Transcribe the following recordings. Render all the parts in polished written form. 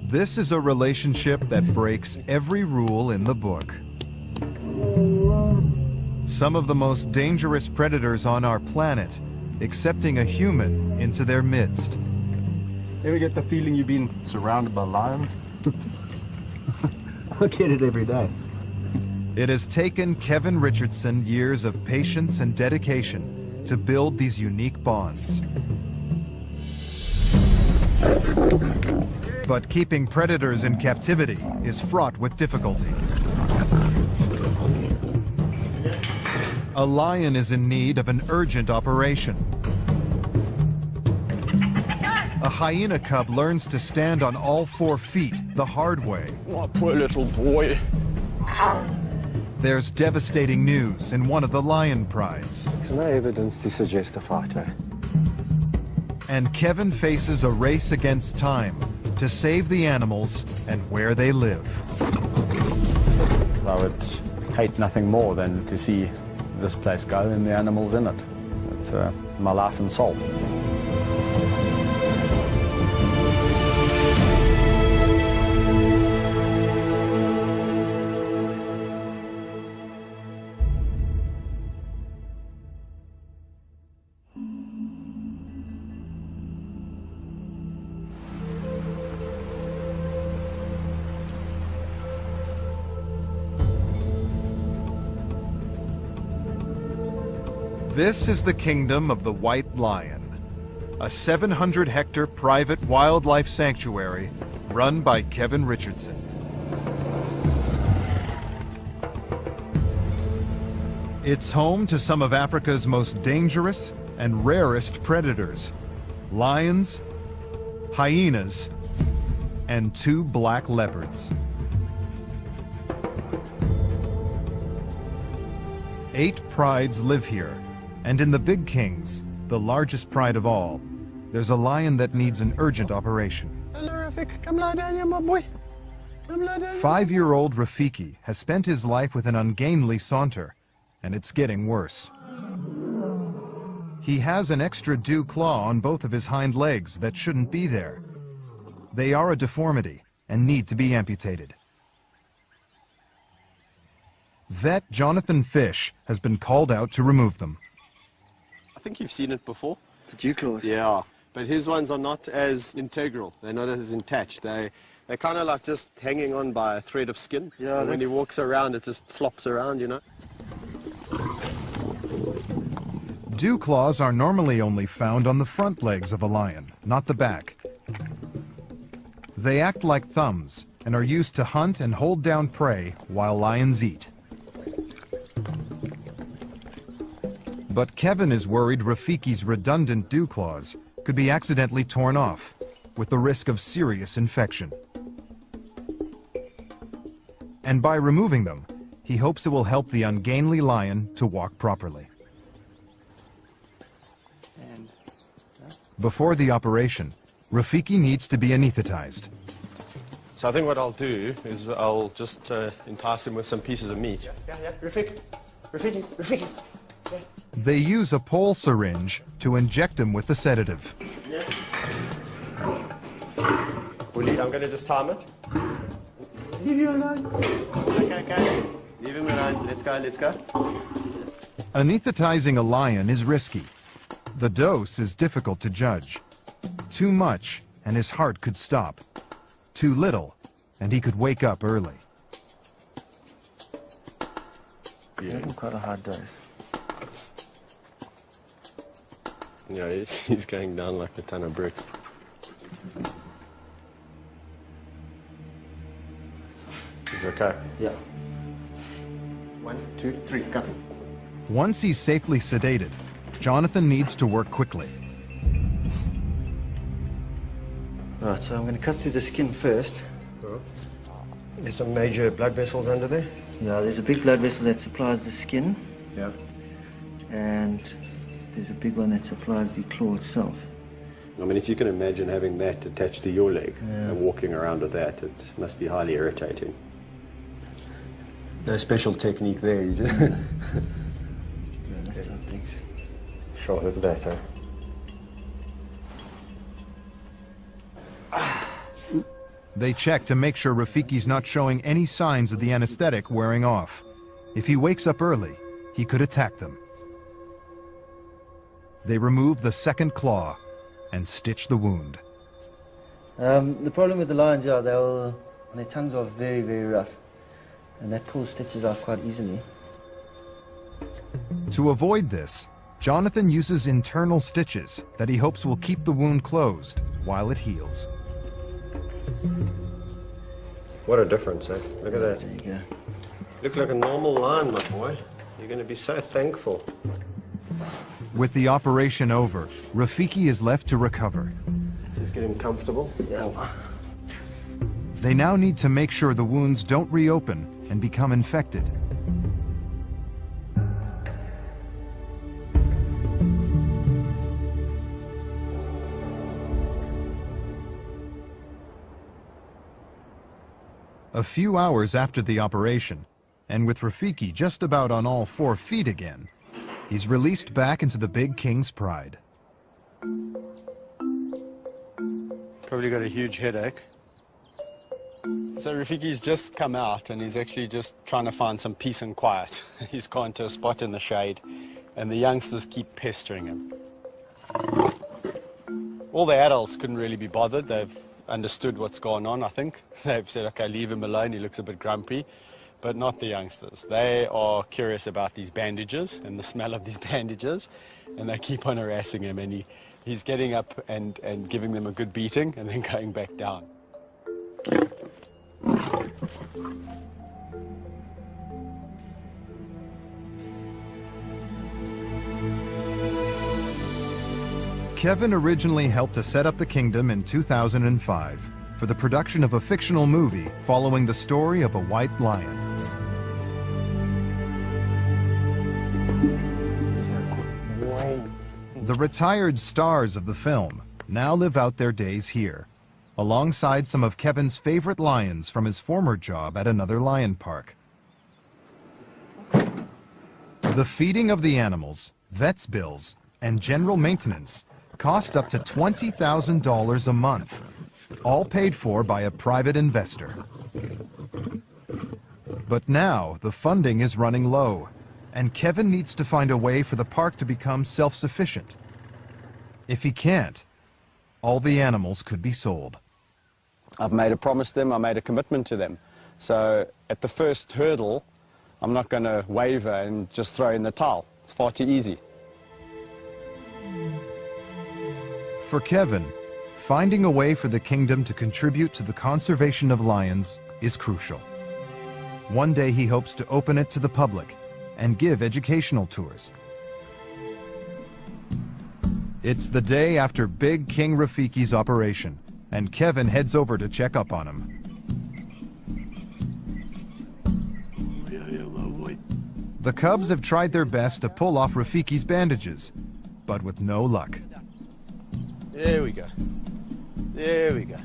This is a relationship that breaks every rule in the book. Some of the most dangerous predators on our planet accepting a human into their midst. Ever get the feeling you've been surrounded by lions? I get it every day. It has taken Kevin Richardson years of patience and dedication to build these unique bonds. But keeping predators in captivity is fraught with difficulty. A lion is in need of an urgent operation. A hyena cub learns to stand on all 4 feet the hard way. Oh, poor little boy. There's devastating news in one of the lion prides. There's no evidence to suggest a fighter. And Kevin faces a race against time to save the animals and where they live. I would hate nothing more than to see this place go and the animals in it. It's my life and soul. This is the kingdom of the white lion, a 700-hectare private wildlife sanctuary run by Kevin Richardson. It's home to some of Africa's most dangerous and rarest predators: lions, hyenas, and 2 black leopards. 8 prides live here. And in the Big Kings, the largest pride of all, there's a lion that needs an urgent operation. Hello, Rafik. Come lie down here, my boy. Come lie down. 5-year-old Rafiki has spent his life with an ungainly saunter, and it's getting worse. He has an extra dew claw on both of his hind legs that shouldn't be there. They are a deformity and need to be amputated. Vet Jonathan Fish has been called out to remove them. I think you've seen it before. The dew claws? Yeah, but his ones are not as integral. They're not as attached. They're kind of like just hanging on by a thread of skin. Yeah, and when he walks around, it just flops around, you know. Dew claws are normally only found on the front legs of a lion, not the back. They act like thumbs and are used to hunt and hold down prey while lions eat. But Kevin is worried Rafiki's redundant dew claws could be accidentally torn off, with the risk of serious infection. And by removing them, he hopes it will help the ungainly lion to walk properly. Before the operation, Rafiki needs to be anesthetized. So I think what I'll do is I'll just entice him with some pieces of meat. Yeah, Rafiki. Yeah. They use a pole syringe to inject him with the sedative. Yeah. Bully, I'm going to just time it. Leave you alone. Okay. Leave him alone. Let's go. Anesthetizing a lion is risky. The dose is difficult to judge. Too much, and his heart could stop. Too little, and he could wake up early. Yeah, quite a hard dose. Yeah, he's going down like a ton of bricks. He's okay? Yeah. 1, 2, 3, cut. Once he's safely sedated, Jonathan needs to work quickly. Right, so I'm going to cut through the skin first. There's some major blood vessels under there. Yeah, there's a big blood vessel that supplies the skin. Yeah. And there's a big one that supplies the claw itself. I mean, if you can imagine having that attached to your leg and walking around with that, it must be highly irritating. No special technique there, you just... Okay. Thanks. Sure, look at that, They check to make sure Rafiki's not showing any signs of the anesthetic wearing off. If he wakes up early, he could attack them. They remove the second claw and stitch the wound. The problem with the lions are their tongues are very, very rough, and that pulls stitches out quite easily. To avoid this, Jonathan uses internal stitches that he hopes will keep the wound closed while it heals. What a difference, eh? Look at that. There you go. Look like a normal lion, my boy. You're going to be so thankful. With the operation over, Rafiki is left to recover. Just get him comfortable. Yeah. They now need to make sure the wounds don't reopen and become infected. A few hours after the operation, and with Rafiki just about on all 4 feet again, he's released back into the big king's pride. Probably got a huge headache. So Rafiki's just come out and he's actually just trying to find some peace and quiet. He's gone to a spot in the shade and the youngsters keep pestering him. All the adults couldn't really be bothered. They've understood what's going on, I think. They've said, okay, leave him alone, he looks a bit grumpy. But not the youngsters. They are curious about these bandages and the smell of these bandages, and they keep on harassing him, and he's getting up and giving them a good beating and then going back down. Kevin originally helped to set up the kingdom in 2005 for the production of a fictional movie following the story of a white lion. The retired stars of the film now live out their days here, alongside some of Kevin's favorite lions from his former job at another lion park. The feeding of the animals, vet's bills, and general maintenance cost up to $20,000 a month, all paid for by a private investor. But now the funding is running low, and Kevin needs to find a way for the park to become self-sufficient. If he can't, all the animals could be sold. I've made a promise to them, I made a commitment to them. So at the first hurdle, I'm not going to waver and just throw in the towel. It's far too easy. For Kevin, finding a way for the kingdom to contribute to the conservation of lions is crucial. One day he hopes to open it to the public and give educational tours. It's the day after Big King Rafiki's operation, and Kevin heads over to check up on him. The cubs have tried their best to pull off Rafiki's bandages, but with no luck. There we go. There we go.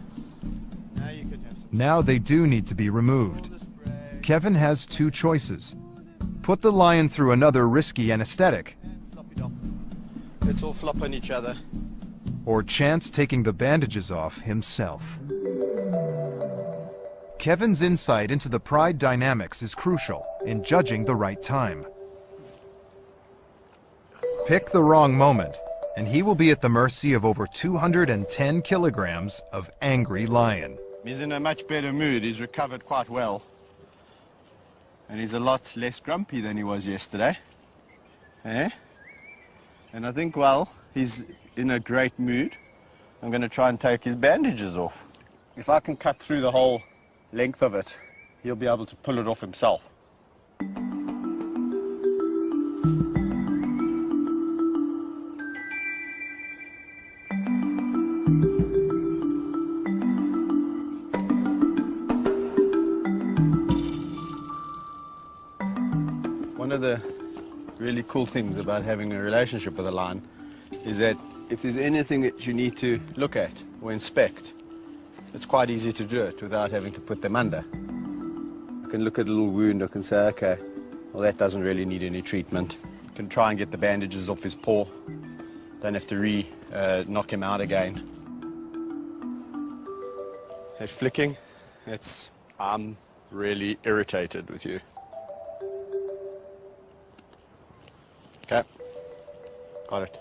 Now you can have some. Now they do need to be removed. Kevin has 2 choices. Put the lion through another risky anesthetic, Let's all flop on each other. or chance taking the bandages off himself. Kevin's insight into the pride dynamics is crucial in judging the right time. Pick the wrong moment, and he will be at the mercy of over 210 kilograms of angry lion. He's in a much better mood. He's recovered quite well. And he's a lot less grumpy than he was yesterday. Eh? And I think, well, he's in a great mood. I'm going to try and take his bandages off. If I can cut through the whole length of it, he'll be able to pull it off himself. One of the really cool things about having a relationship with a lion is that if there's anything that you need to look at or inspect, it's quite easy to do it without having to put them under. I can look at a little wound, I can say, okay, well, that doesn't really need any treatment. You can try and get the bandages off his paw. Don't have to knock him out again. That flicking, I'm really irritated with you. Okay, got it.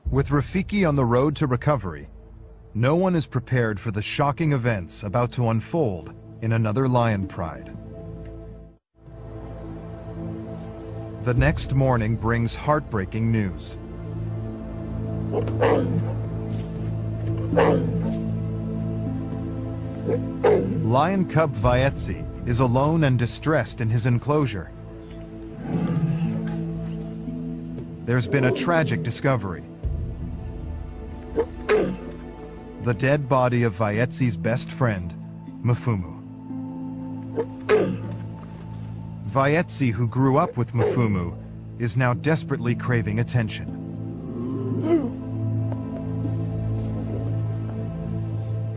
With Rafiki on the road to recovery, no one is prepared for the shocking events about to unfold in another lion pride. The next morning brings heartbreaking news. Lion cub Vaetzi is alone and distressed in his enclosure. There's been a tragic discovery. The dead body of Vaetzi's best friend, Mfumu. Vaetzi, who grew up with Mfumu, is now desperately craving attention.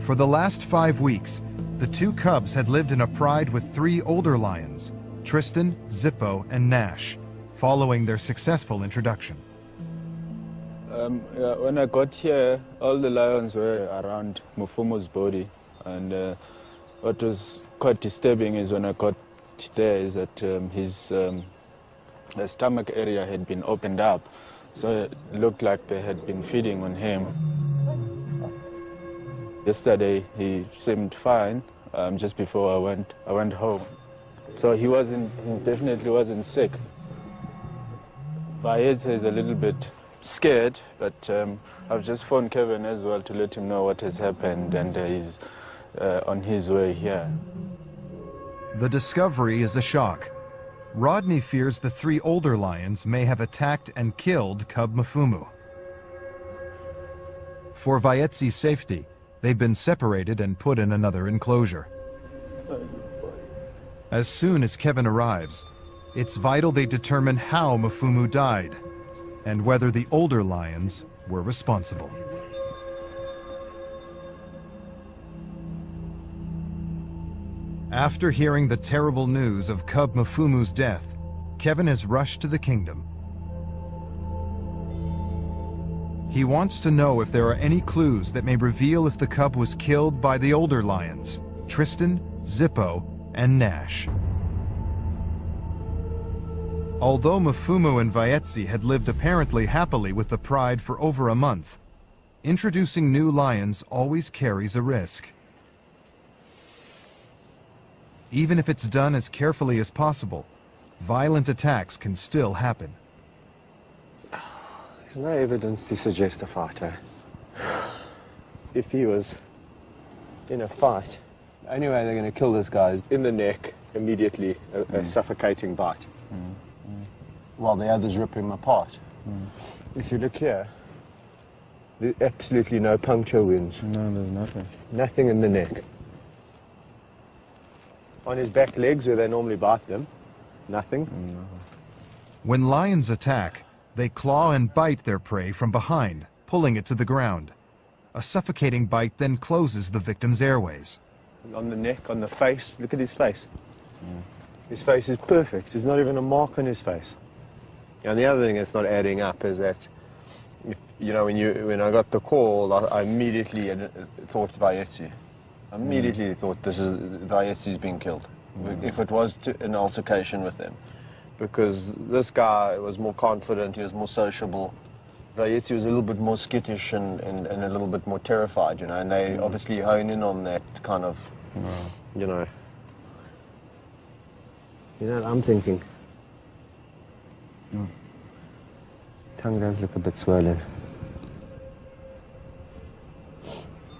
For the last 5 weeks, the two cubs had lived in a pride with 3 older lions, Tristan, Zippo, and Nash, following their successful introduction. When I got here, all the lions were around Mfumu's body, and what was quite disturbing is when I got there is that his stomach area had been opened up, so it looked like they had been feeding on him. Yesterday he seemed fine. Just before I went home, so he definitely wasn't sick. Vaetzi is a little bit scared, but I've just phoned Kevin as well to let him know what has happened, and he's on his way here. The discovery is a shock. Rodney fears the 3 older lions may have attacked and killed cub Mfumu. For Vaetzi's safety, they've been separated and put in another enclosure. As soon as Kevin arrives, it's vital they determine how Mfumu died and whether the older lions were responsible. After hearing the terrible news of cub Mfumu's death, Kevin has rushed to the kingdom. He wants to know if there are any clues that may reveal if the cub was killed by the older lions, Tristan, Zippo, and Nash. Although Mfumu and Vaetzi had lived apparently happily with the pride for over a month, introducing new lions always carries a risk. Even if it's done as carefully as possible, violent attacks can still happen. There's no evidence to suggest a fight, eh? If he was in a fight, the only way they're going to kill this guy is in the neck, immediately, a suffocating bite. While the others rip him apart. If you look here, there's absolutely no puncture wounds. No, there's nothing. Nothing in the neck. On his back legs, where they normally bite them, nothing. When lions attack, they claw and bite their prey from behind, pulling it to the ground. A suffocating bite then closes the victim's airways. On the neck, on the face, look at his face. His face is perfect. There's not even a mark on his face. And the other thing that's not adding up is that, you know, when I got the call, I immediately thought Vaetzi. I immediately thought Vaetzi's been killed. If it was an altercation with them. Because this guy was more confident, he was more sociable. Vaetzi was a little bit more skittish and a little bit more terrified, you know, and they obviously hone in on that kind of, you know. You know what I'm thinking? Tongue does look a bit swollen.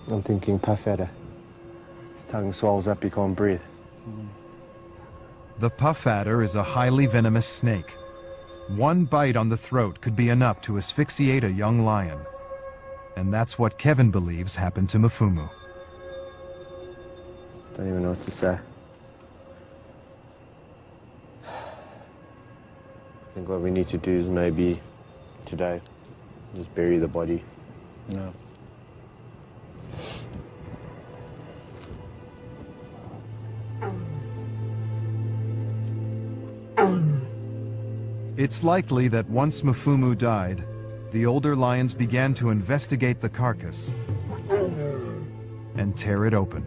I'm thinking puff adder. His tongue swells up, he can't breathe. The puff adder is a highly venomous snake. One bite on the throat could be enough to asphyxiate a young lion. And that's what Kevin believes happened to Mfumu. Don't even know what to say. I think what we need to do is maybe today just bury the body. No. It's likely that once Mfumu died, the older lions began to investigate the carcass and tear it open.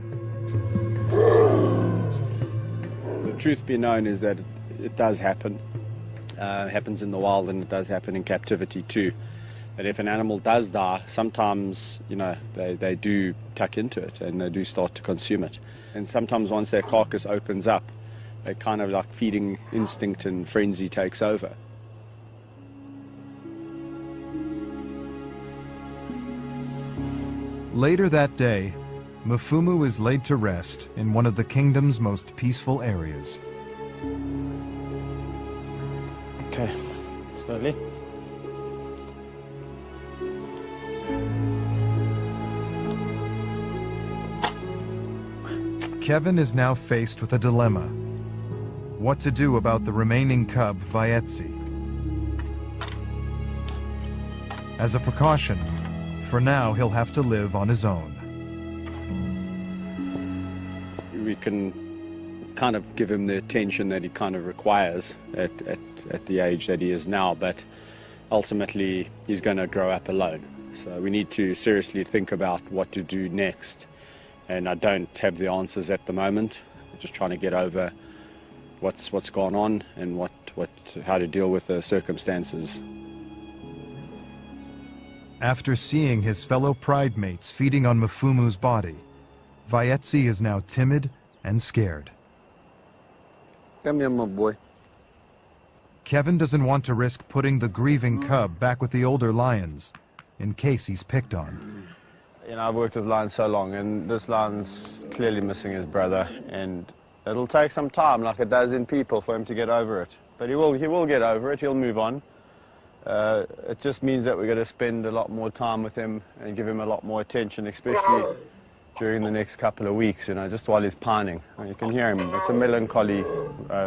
The truth be known is that it does happen. It happens in the wild, and it does happen in captivity too. That if an animal does die, sometimes, you know, they do tuck into it and they do start to consume it. And sometimes once their carcass opens up, they kind of like feeding instinct and frenzy takes over. Later that day, Mfumu is laid to rest in one of the kingdom's most peaceful areas. Okay, slowly. Kevin is now faced with a dilemma. What to do about the remaining cub, Vaetsi. As a precaution, for now he'll have to live on his own. We can kind of give him the attention that he kind of requires at the age that he is now, but ultimately he's going to grow up alone. So we need to seriously think about what to do next. And I don't have the answers at the moment. I'm just trying to get over what's gone on and how to deal with the circumstances. After seeing his fellow pride mates feeding on Mfumu's body, Vaetsi is now timid and scared. Come here, my boy. Kevin doesn't want to risk putting the grieving cub back with the older lions in case he's picked on. You know, I've worked with lions so long, and this lion's clearly missing his brother, and it'll take some time, like it does in people, for him to get over it. But he will get over it. He'll move on. It just means that we're going to spend a lot more time with him and give him a lot more attention, especially during the next couple of weeks, you know, just while he's pining. And you can hear him. It's a melancholy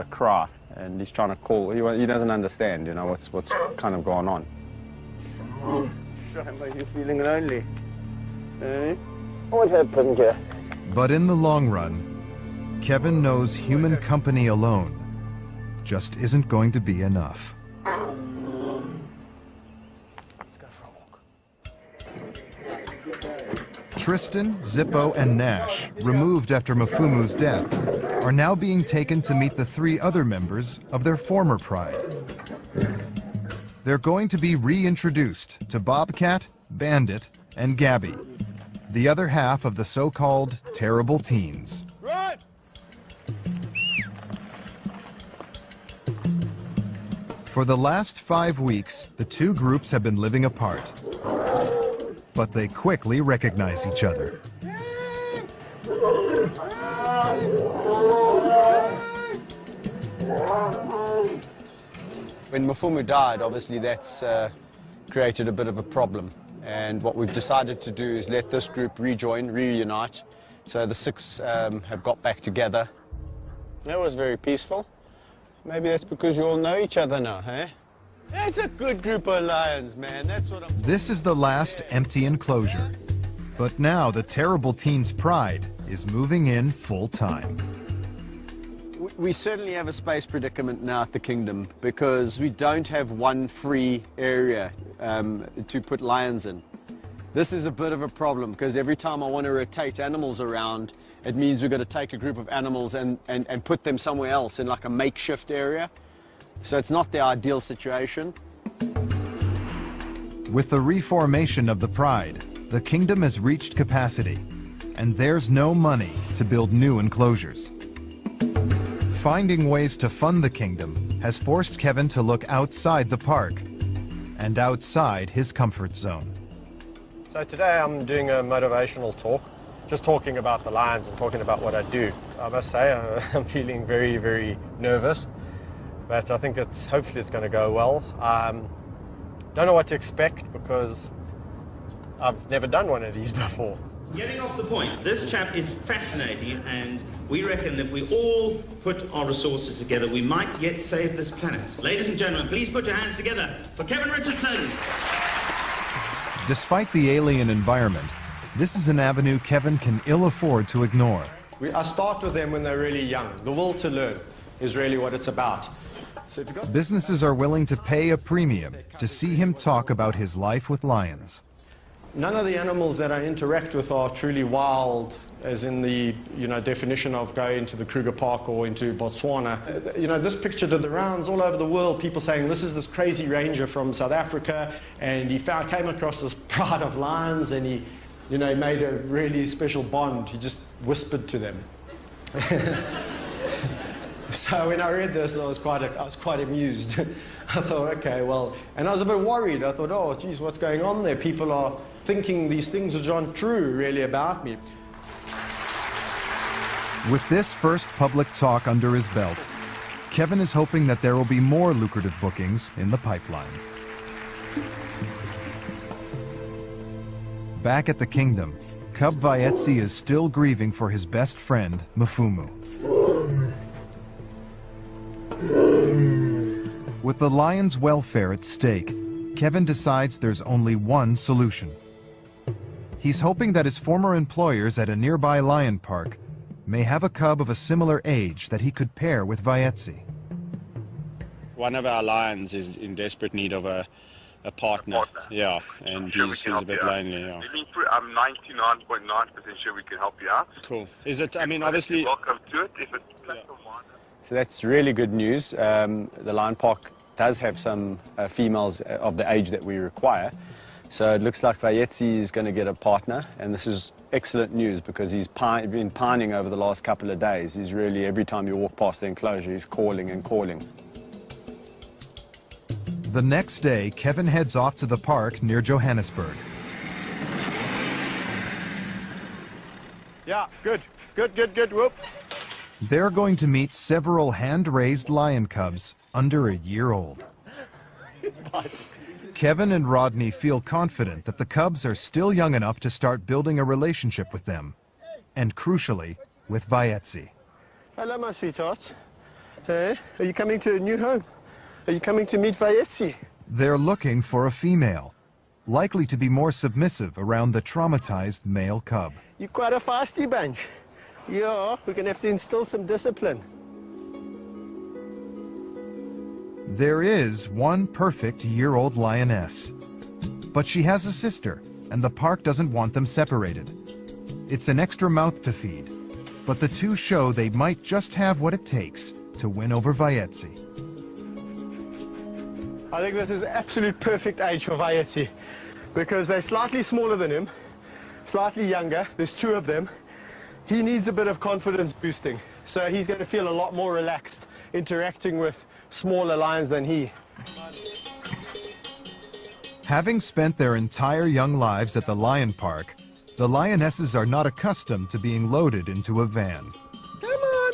cry, and he's trying to call. He doesn't understand, you know, what's kind of going on. Shame, are you feeling lonely? What happened here? But in the long run, Kevin knows human company alone just isn't going to be enough. Let's go for a walk. Tristan, Zippo, and Nash, removed after Mfumu's death, are now being taken to meet the 3 other members of their former pride. They're going to be reintroduced to Bobcat, Bandit, and Gabby, the other half of the so-called terrible teens. Run! For the last 5 weeks, the 2 groups have been living apart. But they quickly recognize each other. When Mfumu died, obviously that's created a bit of a problem. And what we've decided to do is let this group reunite. So the 6 have got back together. That was very peaceful. Maybe that's because you all know each other now, eh? It's a good group of lions, man. That's what I'm... This is the last empty enclosure. But now the terrible teens' pride is moving in full time. We certainly have a space predicament now at the kingdom because we don't have one free area to put lions in. This is a bit of a problem because every time I want to rotate animals around, it means we've got to take a group of animals and put them somewhere else in like a makeshift area. So it's not the ideal situation. With the reformation of the pride, the kingdom has reached capacity, and there's no money to build new enclosures. Finding ways to fund the kingdom has forced Kevin to look outside the park and outside his comfort zone. So today I'm doing a motivational talk, just talking about the lions and talking about what I do. I must say I'm feeling very, very nervous, but I think hopefully it's going to go well. Don't know what to expect because I've never done one of these before. Getting off the point, this chap is fascinating, and we reckon if we all put our resources together, we might yet save this planet. Ladies and gentlemen, please put your hands together for Kevin Richardson. Despite the alien environment, this is an avenue Kevin can ill afford to ignore. I start with them when they're really young. The will to learn is really what it's about. So if you've got Businesses are willing to pay a premium to see him talk about his life with lions. None of the animals that I interact with are truly wild, as in the definition of going to the Kruger Park or into Botswana. This picture did the rounds all over the world, people saying this is this crazy ranger from South Africa, and he came across this pride of lions, and he made a really special bond. He just whispered to them. So when I read this, I was quite amused. I thought, okay, well, and I was a bit worried. I thought, oh, geez, what's going on there? People are thinking these things which aren't true, really, about me. With this first public talk under his belt, Kevin is hoping that there will be more lucrative bookings in the pipeline. Back at the kingdom, Cub Vaetsi is still grieving for his best friend, Mfumu. With the lion's welfare at stake, Kevin decides there's only one solution. He's hoping that his former employers at a nearby lion park may have a cub of a similar age that he could pair with Vaetsi. One of our lions is in desperate need of a partner. Yeah, and he's a bit lonely. Yeah. I'm 99.9% sure we can help you out. Cool. Is it? I mean, obviously. Welcome to it. If it's platform-wide. So that's really good news. The lion park does have some females of the age that we require. So it looks like Vaetsi is going to get a partner, and this is excellent news because he's been pining over the last couple of days. He's really, every time you walk past the enclosure, he's calling and calling. The next day, Kevin heads off to the park near Johannesburg. Yeah, good, whoop. They're going to meet several hand-raised lion cubs under a year old. Kevin and Rodney feel confident that the cubs are still young enough to start building a relationship with them, and crucially, with Vaetsi. Hello, my sweetheart. Hey, are you coming to a new home? Are you coming to meet Vaetsi? They're looking for a female, likely to be more submissive around the traumatized male cub. You're quite a feisty bunch. Yeah, we're going to have to instill some discipline. There is one perfect year-old lioness, but she has a sister, and the park doesn't want them separated. It's an extra mouth to feed, but the two show they might just have what it takes to win over Vaetsi. I think this is absolute perfect age for Vaetsi because they're slightly smaller than him, slightly younger. There's two of them. He needs a bit of confidence boosting, so he's going to feel a lot more relaxed interacting with smaller lions than he. Having spent their entire young lives at the lion park, the lionesses are not accustomed to being loaded into a van. Come on!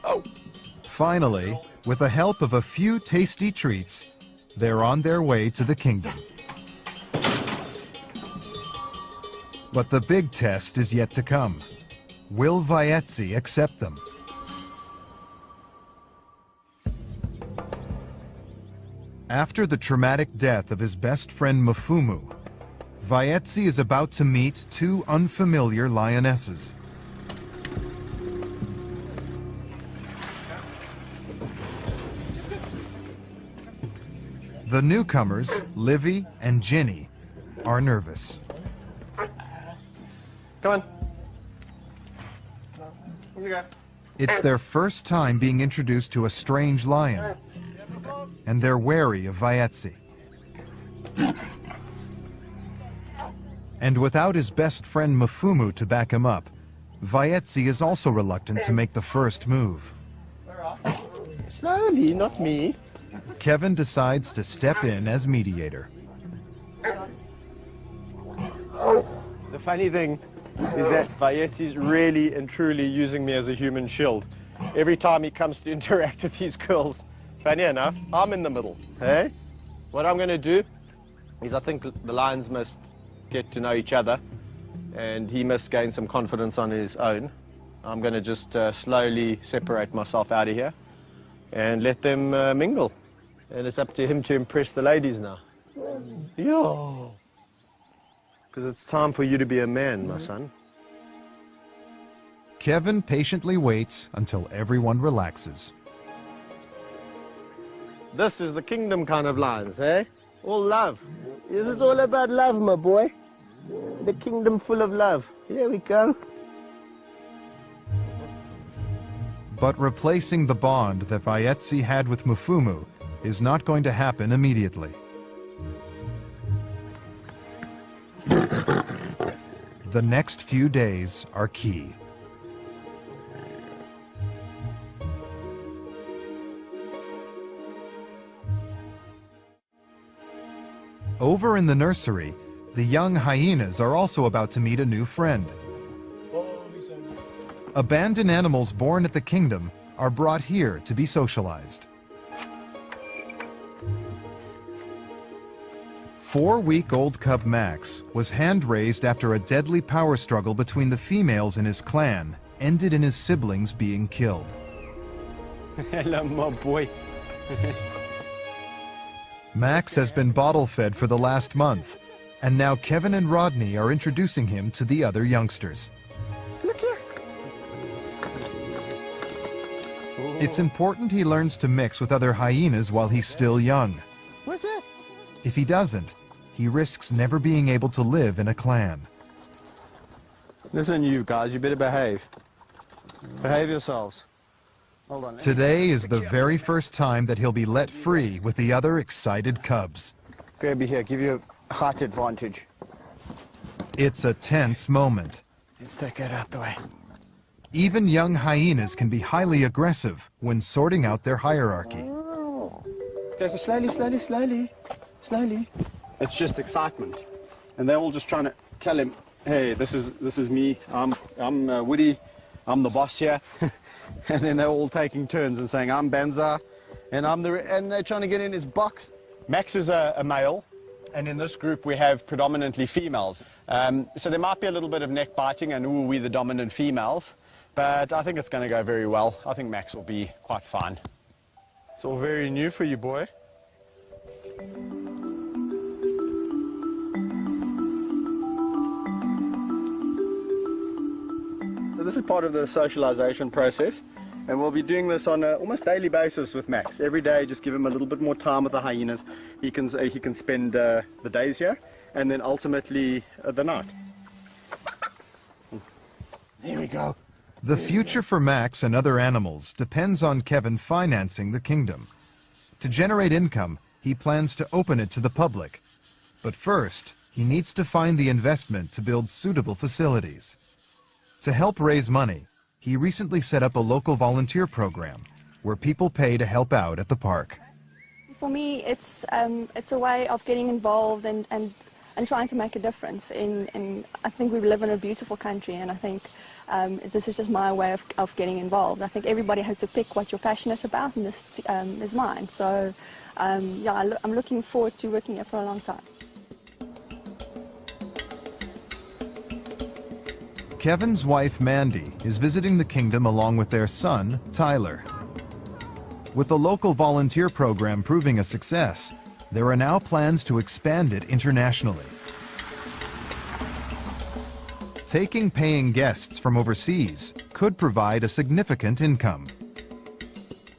Oh! Finally, with the help of a few tasty treats, they're on their way to the kingdom. But the big test is yet to come. Will Vaetsi accept them? After the traumatic death of his best friend Mfumu, Vaetsi is about to meet two unfamiliar lionesses. The newcomers, Livy and Ginny, are nervous. Come on. Here you go. It's their first time being introduced to a strange lion, and they're wary of Vaetsi. And without his best friend Mfumu to back him up, Vaetsi is also reluctant to make the first move. Slowly, not me. Kevin decides to step in as mediator. The funny thing is that Vaetsi is really and truly using me as a human shield. Every time he comes to interact with these girls, funny enough, I'm in the middle. Hey? What I'm going to do is I think the lions must get to know each other and he must gain some confidence on his own. I'm going to just slowly separate myself out of here and let them mingle. And it's up to him to impress the ladies now. Yeah. Because it's time for you to be a man, my son. Kevin patiently waits until everyone relaxes. This is the kingdom kind of lions, eh? All love. This is all about love, my boy. The kingdom full of love. Here we go. But replacing the bond that Vaetsi had with Mufumu is not going to happen immediately. The next few days are key. Over in the nursery, the young hyenas are also about to meet a new friend. Abandoned animals born at the kingdom are brought here to be socialized. 4-week-old cub Max was hand-raised after a deadly power struggle between the females in his clan ended in his siblings being killed. Hello, my boy. Max has been bottle-fed for the last month, and now Kevin and Rodney are introducing him to the other youngsters. Look here. It's important he learns to mix with other hyenas while he's still young. What's that? If he doesn't, he risks never being able to live in a clan. Listen, you guys, you better behave. Behave yourselves. Hold on. Today is the very first time that he'll be let free with the other excited cubs. Grabby here, give you a height advantage. It's a tense moment. Let's take that out the way. Even young hyenas can be highly aggressive when sorting out their hierarchy. Okay, slowly, slowly, slowly, slowly. It's just excitement, and they're all just trying to tell him, "Hey, this is me. I'm Woody. I'm the boss here." And then they're all taking turns and saying, "I'm Benza, and and they're trying to get in his box." Max is a male, and in this group we have predominantly females. So there might be a little bit of neck biting, and ooh, we're the dominant females. But I think it's going to go very well. I think Max will be quite fine. It's all very new for you, boy. So this is part of the socialization process, and we'll be doing this on an almost daily basis with Max. Every day, just give him a little bit more time with the hyenas. He can spend the days here, and then ultimately the night. There we go. The future for Max and other animals depends on Kevin financing the kingdom. To generate income, he plans to open it to the public. But first, he needs to find the investment to build suitable facilities. To help raise money, he recently set up a local volunteer program where people pay to help out at the park. For me, it's a way of getting involved and trying to make a difference. I think we live in a beautiful country, and I think this is just my way of getting involved. I think everybody has to pick what you're passionate about, and this is mine. So, yeah, I'm looking forward to working here for a long time. Kevin's wife, Mandy, is visiting the kingdom along with their son, Tyler. With the local volunteer program proving a success, there are now plans to expand it internationally. Taking paying guests from overseas could provide a significant income.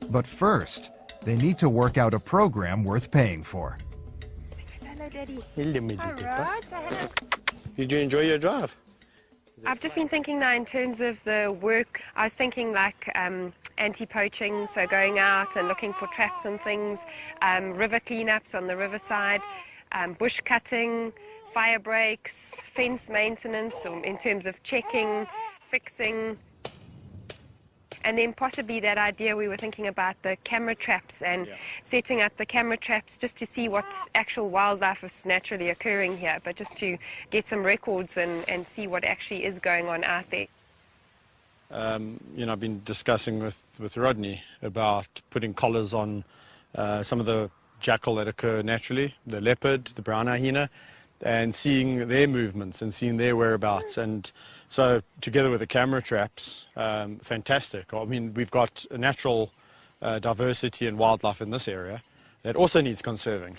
But first, they need to work out a program worth paying for. Hello, Daddy. Hello. Did you enjoy your drive? I've just been thinking now in terms of the work. I was thinking like anti-poaching, so going out and looking for traps and things, river cleanups on the riverside, bush cutting, fire breaks, fence maintenance, or in terms of checking, fixing, and then possibly that idea we were thinking about the camera traps and setting up the camera traps just to see what actual wildlife is naturally occurring here, but just to get some records and see what actually is going on out there. You know, I've been discussing with Rodney about putting collars on some of the jackal that occur naturally, the leopard, the brown hyena, and seeing their movements and seeing their whereabouts. And so together with the camera traps, fantastic. I mean, we've got a natural diversity and wildlife in this area that also needs conserving.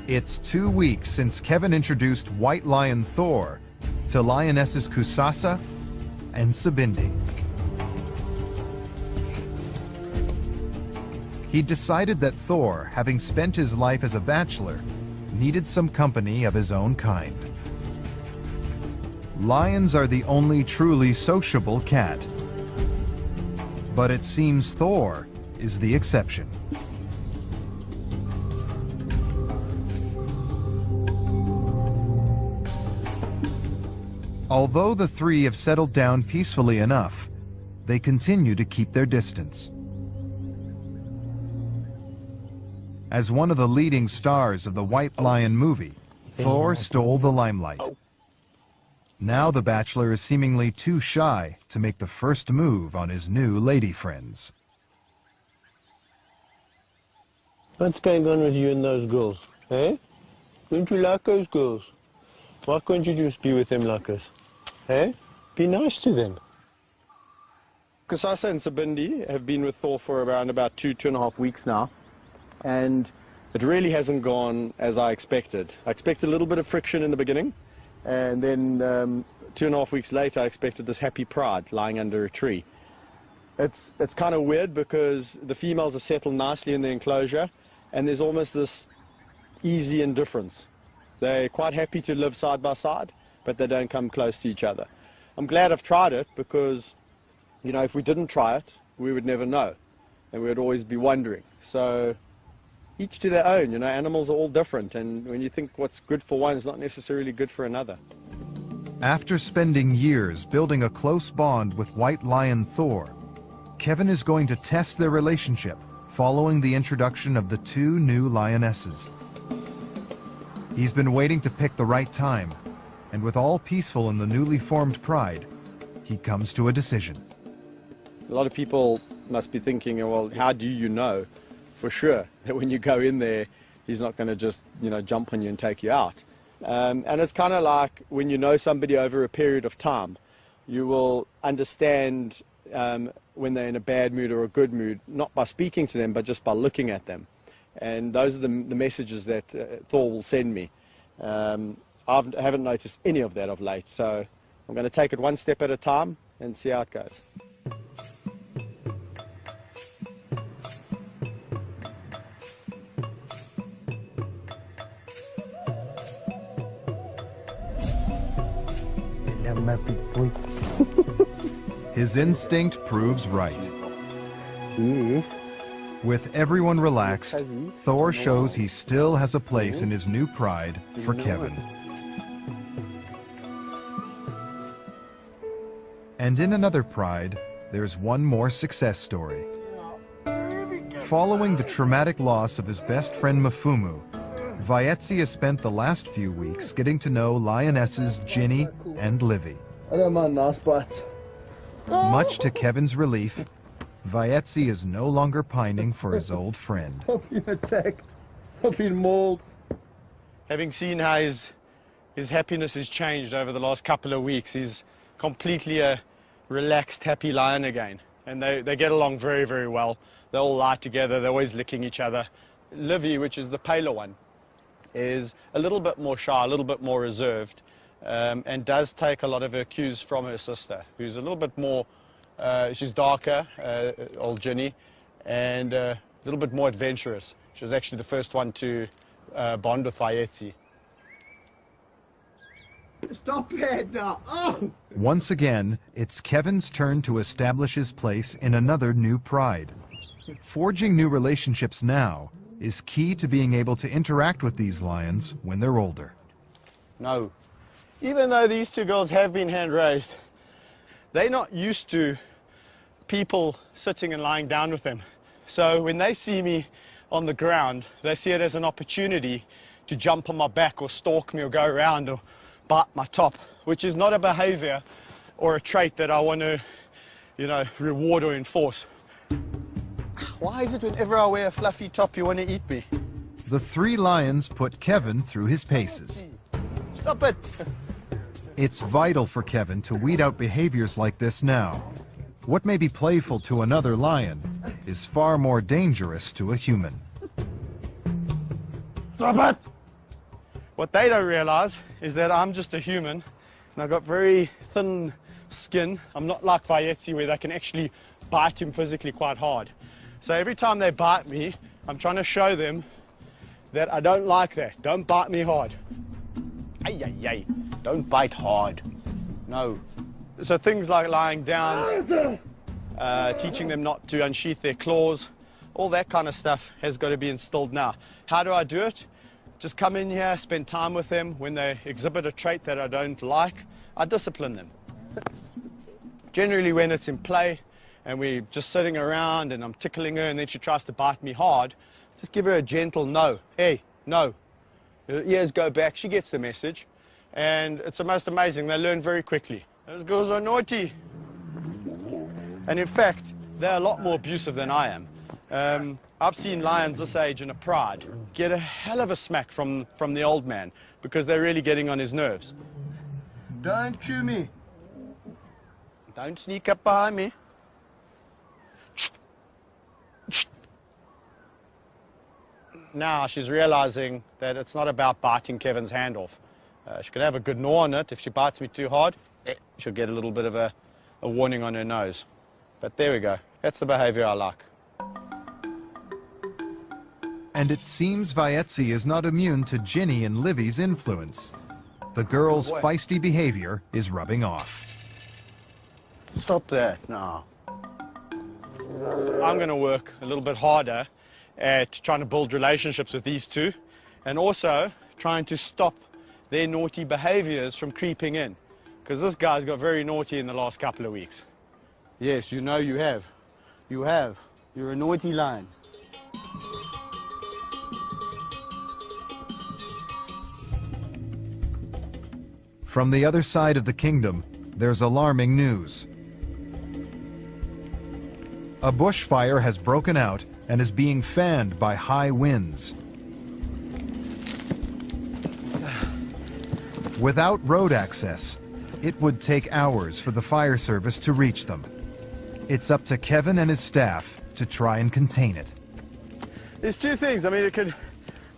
It's 2 weeks since Kevin introduced white lion Thor to lionesses Kusasa and Sabindi. He decided that Thor, having spent his life as a bachelor, needed some company of his own kind. Lions are the only truly sociable cat, but it seems Thor is the exception. Although the three have settled down peacefully enough, they continue to keep their distance. As one of the leading stars of the White Lion movie, Thor stole the limelight. Now the bachelor is seemingly too shy to make the first move on his new lady friends. What's going on with you and those girls, eh? Don't you like those girls? Why can't you just be with them like us? Eh? Be nice to them. Kusasa and Sabindi have been with Thor for around about 2.5 weeks now, and it really hasn't gone as I expected. I expected a little bit of friction in the beginning, and then 2.5 weeks later I expected this happy pride lying under a tree. It's kind of weird because the females have settled nicely in the enclosure, and there's almost this easy indifference. They're quite happy to live side by side, but they don't come close to each other. I'm glad I've tried it because, you know, if we didn't try it, we would never know, and we would always be wondering. So each to their own, you know, animals are all different, and when you think what's good for one is not necessarily good for another. After spending years building a close bond with White Lion Thor, Kevin is going to test their relationship following the introduction of the two new lionesses. He's been waiting to pick the right time, and with all peaceful in the newly formed pride, he comes to a decision. A lot of people must be thinking, well, how do you know for sure that when you go in there, he's not going to just, you know, jump on you and take you out? And it's kind of like when you know somebody over a period of time, you will understand when they're in a bad mood or a good mood, not by speaking to them, but just by looking at them. And those are the messages that Thor will send me. I haven't noticed any of that of late, so I'm going to take it one step at a time and see how it goes. His instinct proves right. With everyone relaxed, Thor shows he still has a place in his new pride for Kevin. And in another pride, there's one more success story. Following the traumatic loss of his best friend Mafumu, Vaetzi has spent the last few weeks getting to know lionesses Ginny and Livy. I don't mind nice bites. Much to Kevin's relief, Vaetzi is no longer pining for his old friend. I've been attacked. I've been mauled. Having seen how his happiness has changed over the last couple of weeks, he's completely a relaxed, happy lion again. And they get along very, very well. They all lie together. They're always licking each other. Livy, which is the paler one, is a little bit more shy, a little bit more reserved, and does take a lot of her cues from her sister, who's a little bit more, she's darker, old Ginny, and a little bit more adventurous. She was actually the first one to bond with Vaetzi. Stop it now! Oh! Once again, it's Kevin's turn to establish his place in another new pride. Forging new relationships now is key to being able to interact with these lions when they're older. No. Even though these two girls have been hand-raised, they're not used to people sitting and lying down with them. So when they see me on the ground, they see it as an opportunity to jump on my back or stalk me or go around or bite my top, which is not a behavior or a trait that I want to, you know, reward or enforce. Why is it whenever I wear a fluffy top you want to eat me? The three lions put Kevin through his paces. Stop it! It's vital for Kevin to weed out behaviors like this now. What may be playful to another lion is far more dangerous to a human. Stop it! What they don't realize is that I'm just a human and I've got very thin skin. I'm not like Vayetzi where they can actually bite him physically quite hard. So every time they bite me, I'm trying to show them that I don't like that. Don't bite me hard. Ay, ay, ay. Don't bite hard. No. So things like lying down, teaching them not to unsheath their claws, all that kind of stuff has got to be instilled now. How do I do it? Just come in here, spend time with them. When they exhibit a trait that I don't like, I discipline them. Generally when it's in play and we're just sitting around and I'm tickling her and then she tries to bite me hard, just give her a gentle no. Hey, no. Her ears go back, she gets the message. And it's the most amazing, they learn very quickly. Those girls are naughty. And in fact, they're a lot more abusive than I am. I've seen lions this age in a pride get a hell of a smack from the old man because they're really getting on his nerves. Don't chew me. Don't sneak up behind me. Now she's realizing that it's not about biting Kevin's hand off. She could have a good gnaw on it. If she bites me too hard, she'll get a little bit of a warning on her nose. But there we go. That's the behavior I like. And it seems Vayetzi is not immune to Ginny and Livy's influence. The girl's feisty behavior is rubbing off. Stop that now. I'm going to work a little bit harder at trying to build relationships with these two and also trying to stop their naughty behaviors from creeping in. Because this guy's got very naughty in the last couple of weeks. Yes, you know you have. You have. You're a naughty lion. From the other side of the kingdom, there's alarming news. A bushfire has broken out and is being fanned by high winds. Without road access, it would take hours for the fire service to reach them. It's up to Kevin and his staff to try and contain it. There's two things. I mean, it could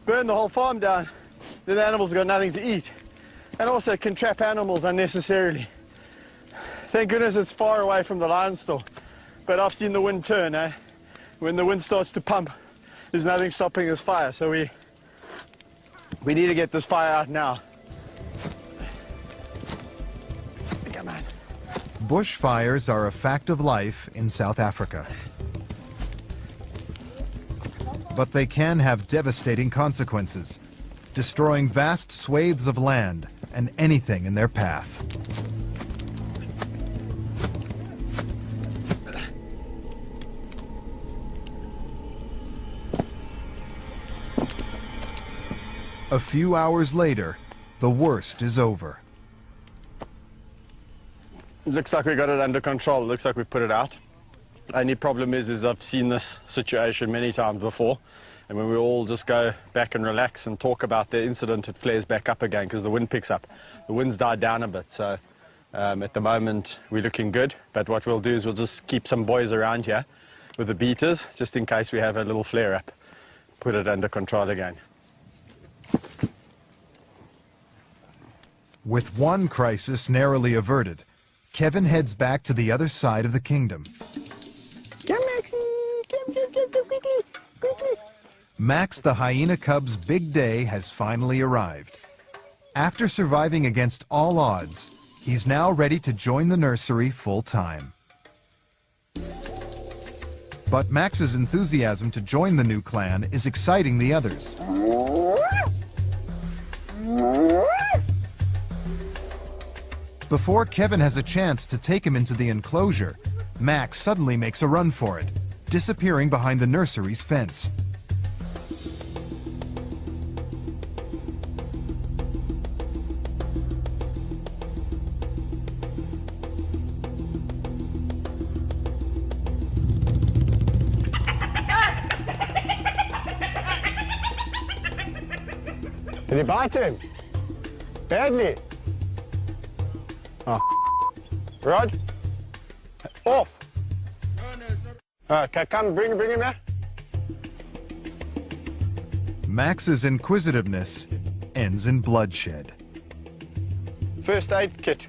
burn the whole farm down, then the animals have got nothing to eat. And also it can trap animals unnecessarily. Thank goodness it's far away from the lion store. But I've seen the wind turn, eh? When the wind starts to pump, there's nothing stopping this fire. So we need to get this fire out now. Come on. Bushfires are a fact of life in South Africa. But they can have devastating consequences, destroying vast swathes of land and anything in their path. A few hours later, the worst is over. Looks like we got it under control. Looks like we put it out. Only problem is I've seen this situation many times before, and when we all just go back and relax and talk about the incident, it flares back up again because the wind picks up. The wind's died down a bit, so at the moment we're looking good. But what we'll do is we'll just keep some boys around here with the beaters, just in case we have a little flare-up. Put it under control again. With one crisis narrowly averted, Kevin heads back to the other side of the kingdom. Come, Maxie! Come, quickly, quickly! Max the hyena cub's big day has finally arrived. After surviving against all odds, he's now ready to join the nursery full-time. But Max's enthusiasm to join the new clan is exciting the others. Before Kevin has a chance to take him into the enclosure, Max suddenly makes a run for it, disappearing behind the nursery's fence. Did he bite him? Badly? Oh. Rod? Off! Okay, come, bring him here. Max's inquisitiveness ends in bloodshed. First aid kit.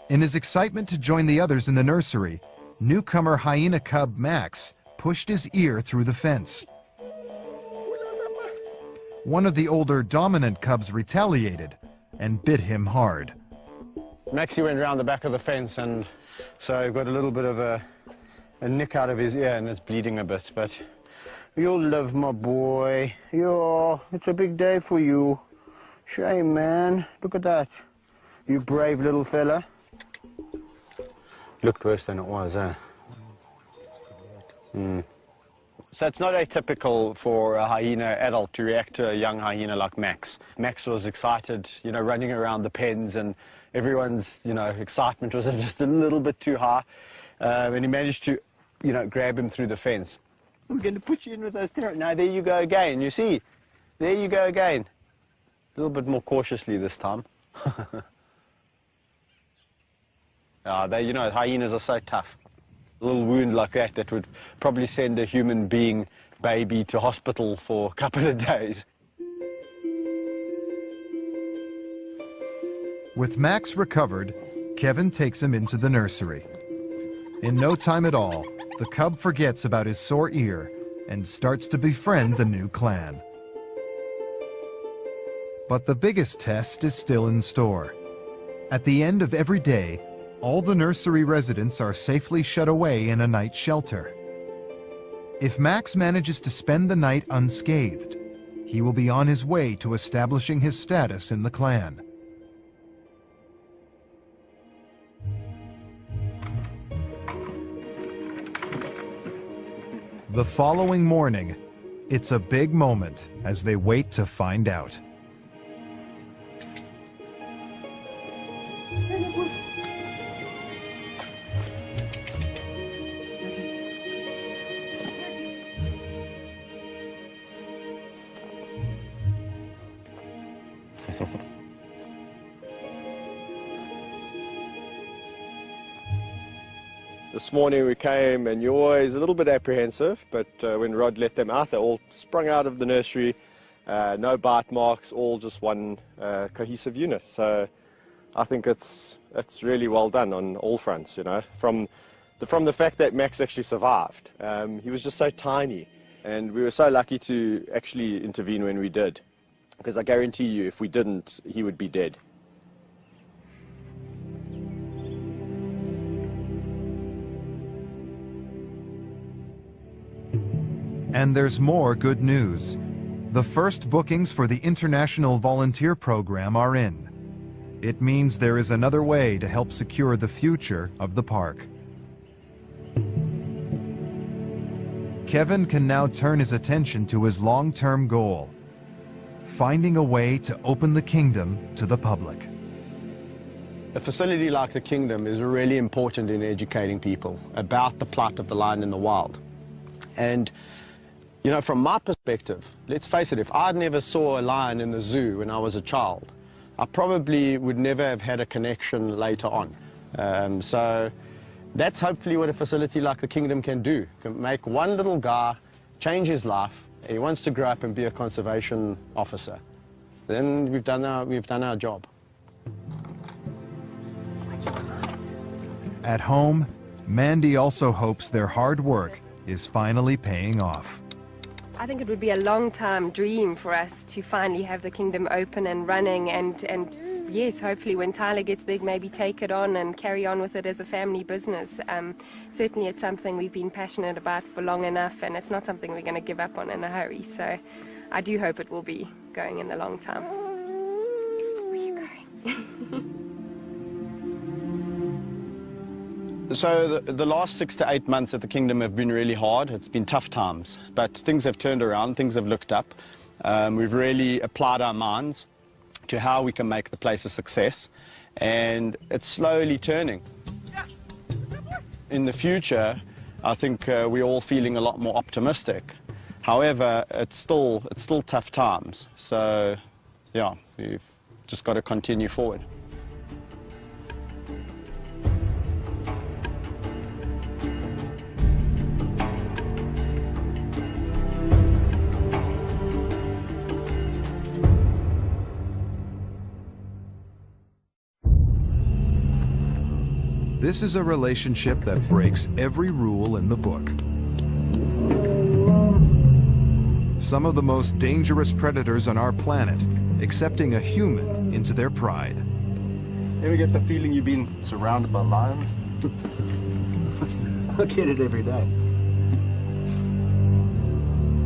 In his excitement to join the others in the nursery, newcomer hyena cub Max pushed his ear through the fence. One of the older dominant cubs retaliated and bit him hard. Maxie went round the back of the fence, and so I've got a little bit of a nick out of his ear, and it's bleeding a bit, but you'll live, my boy. Yeah, it's a big day for you. Shame, man. Look at that. You brave little fella. Looked worse than it was, eh? So it's not atypical for a hyena adult to react to a young hyena like Max. Max was excited, you know, running around the pens, and everyone's, you know, excitement was just a little bit too high. And he managed to, you know, grab him through the fence. I'm going to put you in with those terror. Now, there you go again, you see? There you go again. A little bit more cautiously this time. You know, hyenas are so tough. A little wound like that would probably send a human being baby to hospital for a couple of days. With Max recovered, Kevin takes him into the nursery. In no time at all, the cub forgets about his sore ear and starts to befriend the new clan. But the biggest test is still in store. At the end of every day, all the nursery residents are safely shut away in a night shelter. If Max manages to spend the night unscathed, he will be on his way to establishing his status in the clan. The following morning, it's a big moment as they wait to find out. This morning we came, and you're always a little bit apprehensive, but when Rod let them out, they all sprung out of the nursery, no bite marks, all just one cohesive unit. So I think it's really well done on all fronts, you know. From the fact that Max actually survived. He was just so tiny, and we were so lucky to actually intervene when we did, because I guarantee you if we didn't, he would be dead. And there's more good news. The first bookings for the International Volunteer Program are in. It means there is another way to help secure the future of the park. Kevin can now turn his attention to his long-term goal, finding a way to open the kingdom to the public. A facility like the Kingdom is really important in educating people about the plight of the lion in the wild. And you know, from my perspective, let's face it, if I never saw a lion in the zoo when I was a child, I probably would never have had a connection later on. So that's hopefully what a facility like the Kingdom can do. It can make one little guy change his life. He wants to grow up and be a conservation officer. Then we've done our job. At home, Mandy also hopes their hard work is finally paying off. I think it would be a long-time dream for us to finally have the Kingdom open and running, and yes, hopefully when Tyler gets big, maybe take it on and carry on with it as a family business. Certainly it's something we've been passionate about for long enough, and it's not something we're going to give up on in a hurry. So I do hope it will be going in the long term. Where are you going? So the last 6 to 8 months at the Kingdom have been really hard. It's been tough times, but things have turned around, things have looked up. We've really applied our minds to how we can make the place a success, and it's slowly turning. In the future, I think we're all feeling a lot more optimistic. However, it's still tough times. So yeah, we've just got to continue forward. This is a relationship that breaks every rule in the book. Some of the most dangerous predators on our planet accepting a human into their pride. Ever get the feeling you've been surrounded by lions? I get it every day.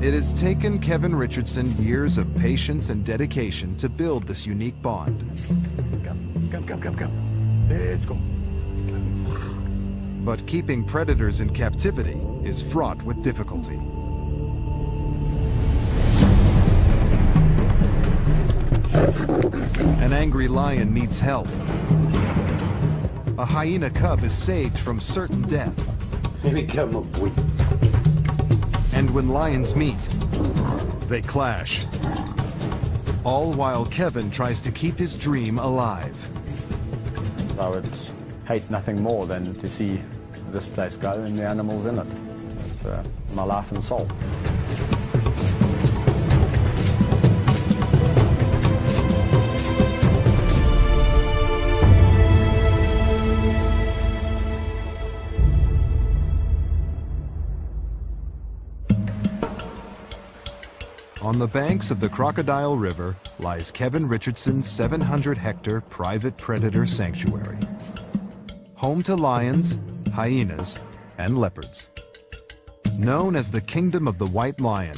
It has taken Kevin Richardson years of patience and dedication to build this unique bond. Come. Let's go. But keeping predators in captivity is fraught with difficulty. An angry lion needs help. A hyena cub is saved from certain death. Here we go, my boy. And when lions meet, they clash. All while Kevin tries to keep his dream alive. I would hate nothing more than to see this place go and the animals in it. It's my life and soul. On the banks of the Crocodile River lies Kevin Richardson's 700-hectare private predator sanctuary, home to lions, hyenas, and leopards. Known as the Kingdom of the White Lion,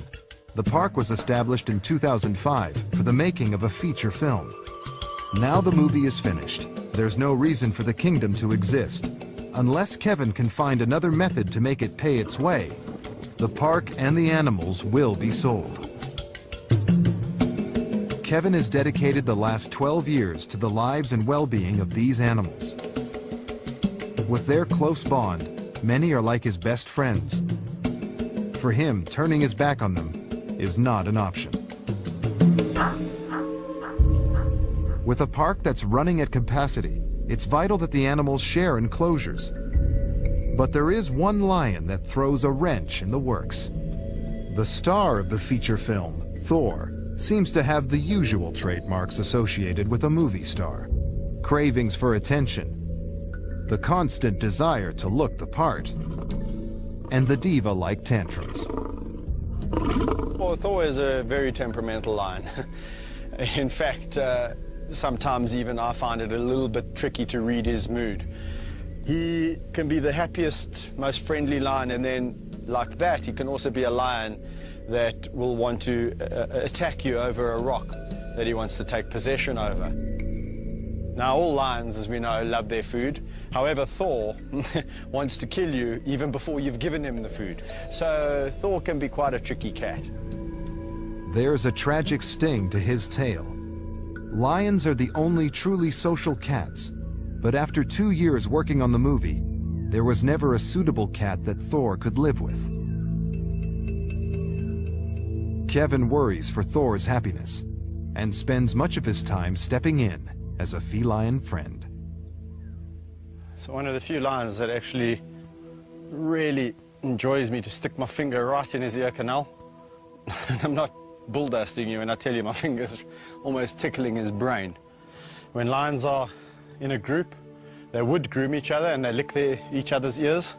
the park was established in 2005 for the making of a feature film. Now the movie is finished. There's no reason for the kingdom to exist. Unless Kevin can find another method to make it pay its way, the park and the animals will be sold. Kevin has dedicated the last 12 years to the lives and well-being of these animals. With their close bond, many are like his best friends. For him, turning his back on them is not an option. With a park that's running at capacity, it's vital that the animals share enclosures. But there is one lion that throws a wrench in the works. The star of the feature film, Thor, seems to have the usual trademarks associated with a movie star. Cravings for attention, the constant desire to look the part, and the diva-like tantrums. Well, Thor is a very temperamental lion. In fact, sometimes even I find it a little bit tricky to read his mood. He can be the happiest, most friendly lion, and then like that, he can also be a lion that will want to attack you over a rock that he wants to take possession over. Now, all lions, as we know, love their food. However, Thor wants to kill you even before you've given him the food. So Thor can be quite a tricky cat. There's a tragic sting to his tale. Lions are the only truly social cats, but after 2 years working on the movie, there was never a suitable cat that Thor could live with. Kevin worries for Thor's happiness and spends much of his time stepping in as a feline friend. So one of the few lions that actually really enjoys me to stick my finger right in his ear canal. I'm not bull dusting you when I tell you my finger's almost tickling his brain. When lions are in a group, they would groom each other and they lick each other's ears.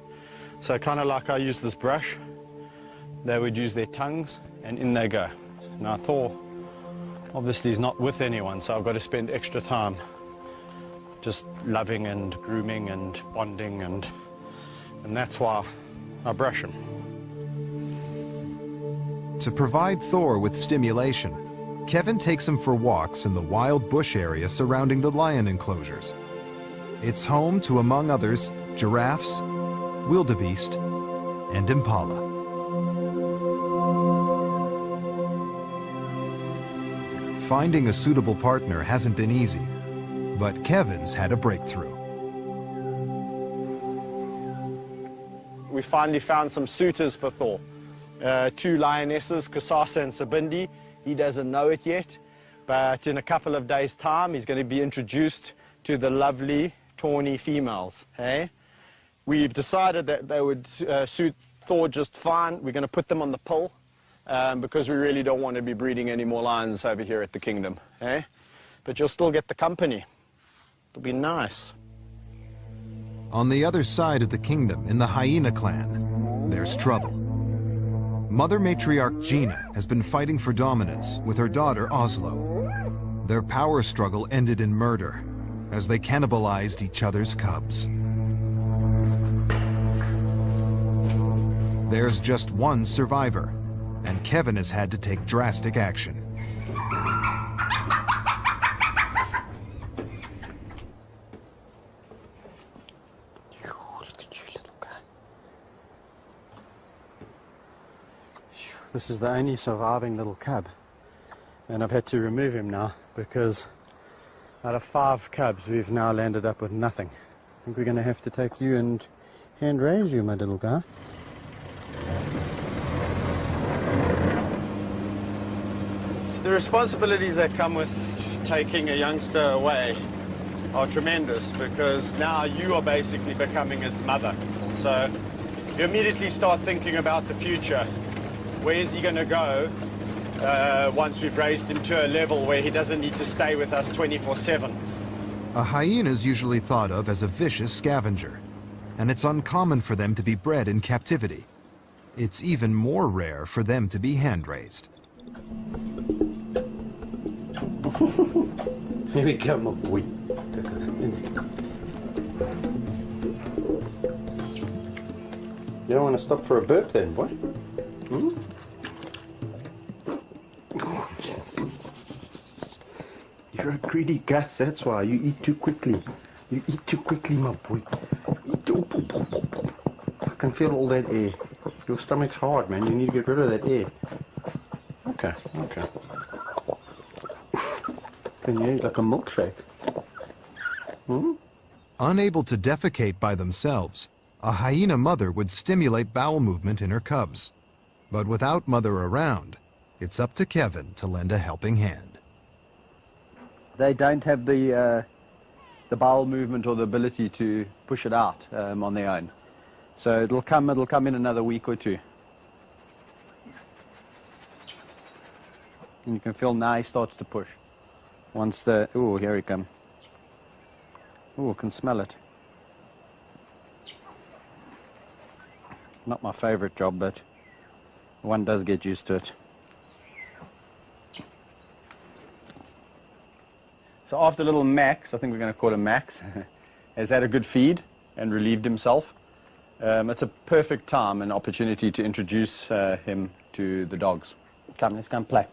So kind of like I use this brush, they would use their tongues and in they go. Now Thor obviously is not with anyone, so I've got to spend extra time just loving and grooming and bonding, and that's why I brush him. To provide Thor with stimulation, Kevin takes him for walks in the wild bush area surrounding the lion enclosures. It's home to, among others, giraffes, wildebeest, and impala. Finding a suitable partner hasn't been easy, but Kevin's had a breakthrough. We finally found some suitors for Thor. 2 lionesses, Kusasa and Sabindi. He doesn't know it yet, but in a couple of days' time, he's going to be introduced to the lovely, tawny females. Hey? We've decided that they would suit Thor just fine. We're going to put them on the pill. Because we really don't want to be breeding any more lions over here at the kingdom, eh? But you'll still get the company. It'll be nice. On the other side of the kingdom, in the hyena clan, there's trouble. Mother matriarch Gina has been fighting for dominance with her daughter Oslo. Their power struggle ended in murder as they cannibalized each other's cubs. There's just one survivor, and Kevin has had to take drastic action. This is the only surviving little cub, and I've had to remove him now because out of 5 cubs we've now landed up with nothing. I think we're going to have to take you and hand raise you, my little guy. The responsibilities that come with taking a youngster away are tremendous, because now you are basically becoming its mother. So you immediately start thinking about the future. Where is he going to go once we've raised him to a level where he doesn't need to stay with us 24/7? A hyena is usually thought of as a vicious scavenger, and it's uncommon for them to be bred in captivity. It's even more rare for them to be hand-raised. Here we go, my boy. You don't want to stop for a burp then, boy? Hmm? You're a greedy guts, that's why. You eat too quickly. You eat too quickly, my boy. I can feel all that air. Your stomach's hard, man. You need to get rid of that air. Okay, okay. Can you eat like a milkshake? Hmm? Unable to defecate by themselves, a hyena mother would stimulate bowel movement in her cubs. But without mother around, it's up to Kevin to lend a helping hand. They don't have the bowel movement or the ability to push it out on their own. So it'll come in another week or two. And you can feel now he starts to push. Once the, ooh, here he comes. Ooh, I can smell it. Not my favorite job, but one does get used to it. So after little Max, I think we're going to call him Max, has had a good feed and relieved himself, it's a perfect time and opportunity to introduce him to the dogs. Come, let's go and play.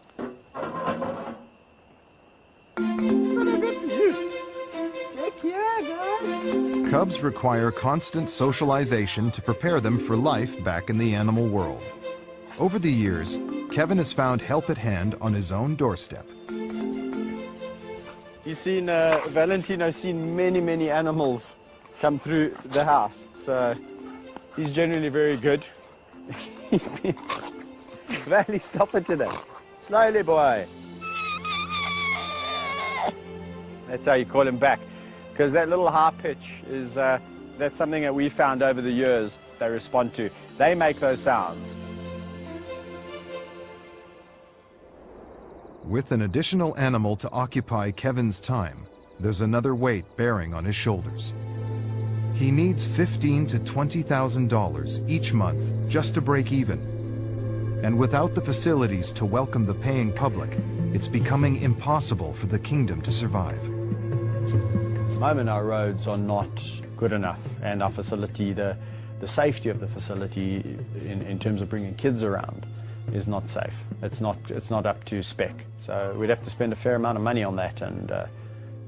Cubs require constant socialization to prepare them for life back in the animal world. Over the years, Kevin has found help at hand on his own doorstep. He's seen, Valentino's seen many animals come through the house, so he's generally very good. He's been... Valley, stop it today. Slowly, boy. That's how you call him back. Because that little high pitch is, that's something that we found over the years they respond to. They make those sounds. With an additional animal to occupy Kevin's time, there's another weight bearing on his shoulders. He needs $15,000 to $20,000 each month just to break even. And without the facilities to welcome the paying public, it's becoming impossible for the kingdom to survive. At the moment, our roads are not good enough, and our facility, the safety of the facility in terms of bringing kids around is not safe. It's not up to spec. So we'd have to spend a fair amount of money on that, and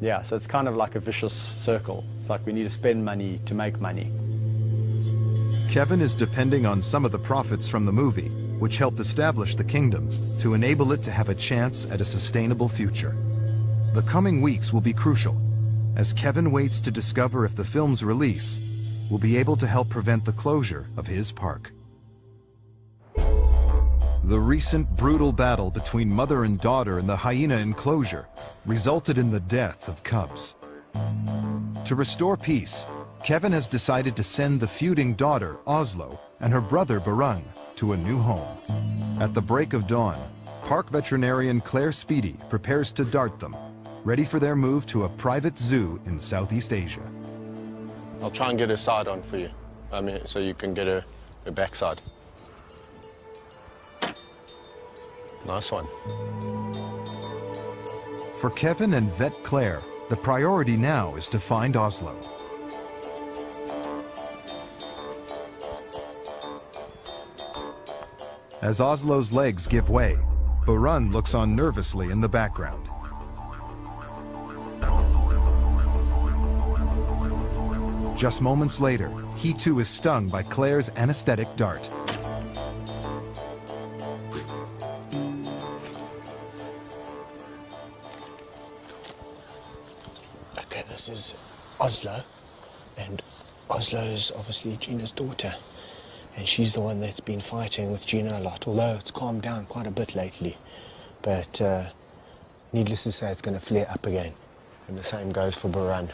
yeah, so it's kind of like a vicious circle. It's like we need to spend money to make money. Kevin is depending on some of the profits from the movie, which helped establish the kingdom, to enable it to have a chance at a sustainable future. The coming weeks will be crucial, as Kevin waits to discover if the film's release will be able to help prevent the closure of his park. The recent brutal battle between mother and daughter in the hyena enclosure resulted in the death of cubs. To restore peace, Kevin has decided to send the feuding daughter, Oslo, and her brother, Barung, to a new home. At the break of dawn, park veterinarian Claire Speedy prepares to dart them, ready for their move to a private zoo in Southeast Asia. I'll try and get her side on for you. I mean, so you can get her backside. Nice one. For Kevin and Vet Claire, the priority now is to find Oslo. As Oslo's legs give way, Barun looks on nervously in the background. Just moments later, he too is stung by Claire's anesthetic dart. Okay, this is Oslo, and Oslo is obviously Gina's daughter, and she's the one that's been fighting with Gina a lot, although it's calmed down quite a bit lately. But needless to say, it's going to flare up again, and the same goes for Barun.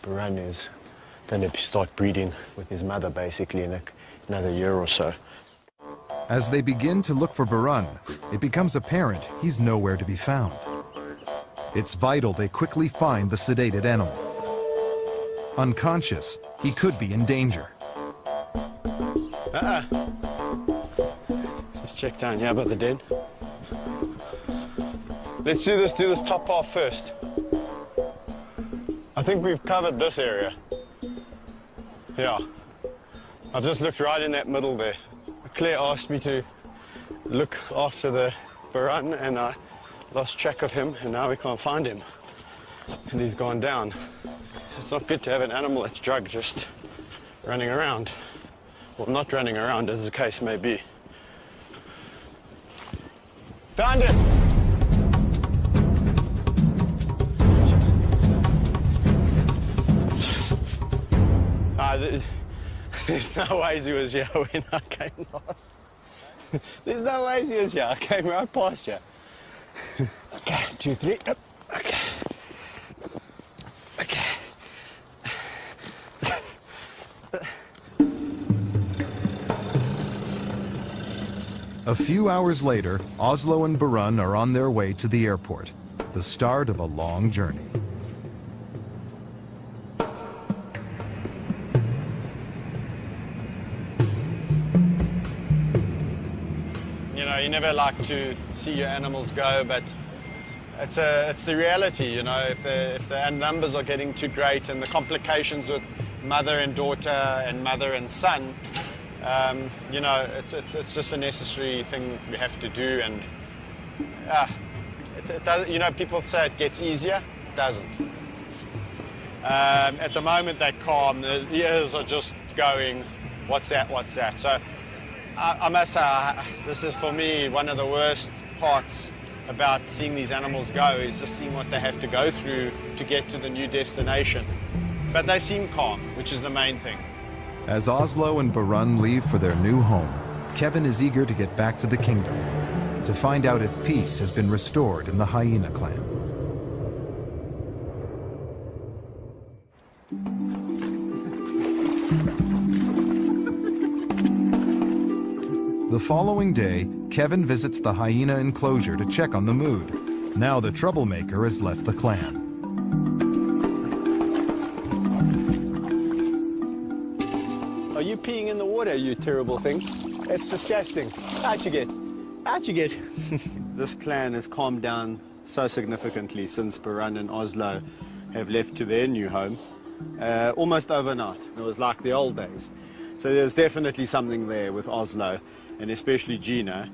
Barun is going to start breeding with his mother basically in another year or so. As they begin to look for Barun, it becomes apparent he's nowhere to be found. It's vital they quickly find the sedated animal. Unconscious, he could be in danger. Let's check down here by the den. Let's do this top half first. I think we've covered this area. Yeah. I've just looked right in that middle there. Claire asked me to look after the Barun, and I lost track of him, and now we can't find him. And he's gone down. It's not good to have an animal that's drugged just running around. Well, not running around, as the case may be. Found him! There's no ways he was here when I came last. There's no ways he was here. I came right past you. Okay, 2, 3. Up. Okay. Okay. A few hours later, Oslo and Barun are on their way to the airport, the start of a long journey. You never like to see your animals go, but it's the reality, you know. If the numbers are getting too great and the complications with mother and daughter and mother and son, you know, it's just a necessary thing we have to do. And it does, you know, people say it gets easier. It doesn't. At the moment they're calm. The ears are just going, what's that, what's that? So I must say, this is for me one of the worst parts about seeing these animals go, is just seeing what they have to go through to get to the new destination. But they seem calm, which is the main thing. As Oslo and Barun leave for their new home, Kevin is eager to get back to the kingdom, to find out if peace has been restored in the hyena clan. The following day, Kevin visits the hyena enclosure to check on the mood. Now the troublemaker has left the clan. Are you peeing in the water, you terrible thing? It's disgusting. Out you get. Out you get. This clan has calmed down so significantly since Barun and Oslo have left to their new home. Almost overnight. It was like the old days. So there's definitely something there with Oslo, and especially Gina,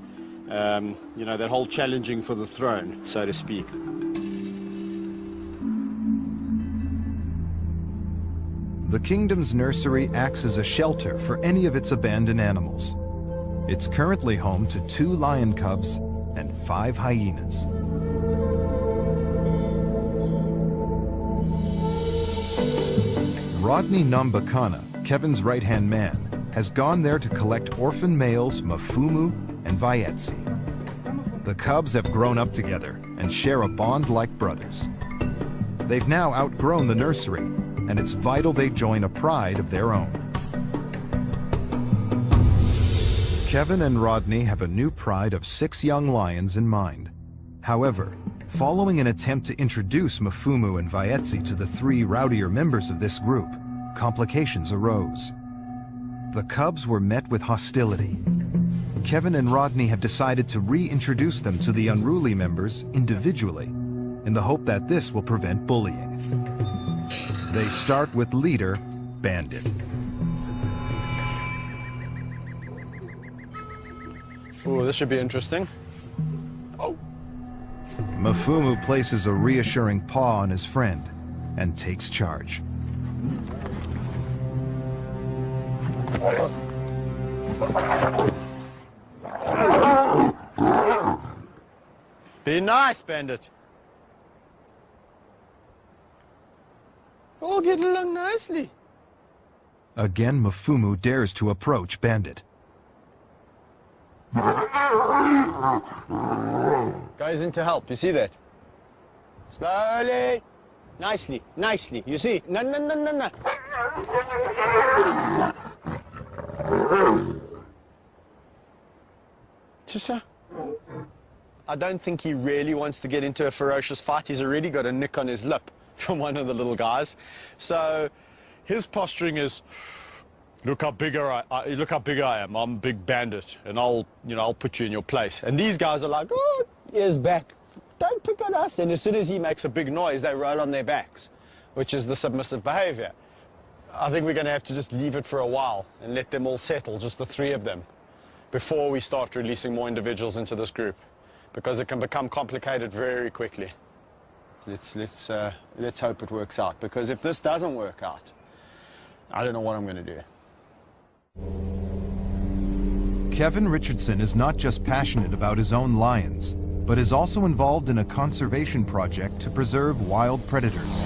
you know, that whole challenging for the throne, so to speak. The kingdom's nursery acts as a shelter for any of its abandoned animals. It's currently home to 2 lion cubs and 5 hyenas. Rodney Nambakana, Kevin's right-hand man, has gone there to collect orphan males Mafumu and Vayetsi. The cubs have grown up together and share a bond like brothers. They've now outgrown the nursery, and it's vital they join a pride of their own. Kevin and Rodney have a new pride of 6 young lions in mind. However, following an attempt to introduce Mafumu and Vayetsi to the 3 rowdier members of this group, complications arose. The cubs were met with hostility. Kevin and Rodney have decided to reintroduce them to the unruly members individually, in the hope that this will prevent bullying. They start with leader, Bandit. Oh, this should be interesting. Mafumu places a reassuring paw on his friend and takes charge. Be nice, Bandit. All get along nicely. Again, Mafumu dares to approach Bandit. Goes in to help, you see that? Slowly. Nicely, nicely. You see? No, no, no, no, no. I don't think he really wants to get into a ferocious fight. He's already got a nick on his lip from one of the little guys. So his posturing is, look how big I am. I'm a big bandit, and I'll put you in your place. And these guys are like, oh, ears back. Don't pick on us. And as soon as he makes a big noise, they roll on their backs, which is the submissive behavior. I think we're going to have to just leave it for a while and let them all settle, just the three of them, before we start releasing more individuals into this group, because it can become complicated very quickly. Let's hope it works out, because if this doesn't work out, I don't know what I'm going to do. Kevin Richardson is not just passionate about his own lions, but is also involved in a conservation project to preserve wild predators.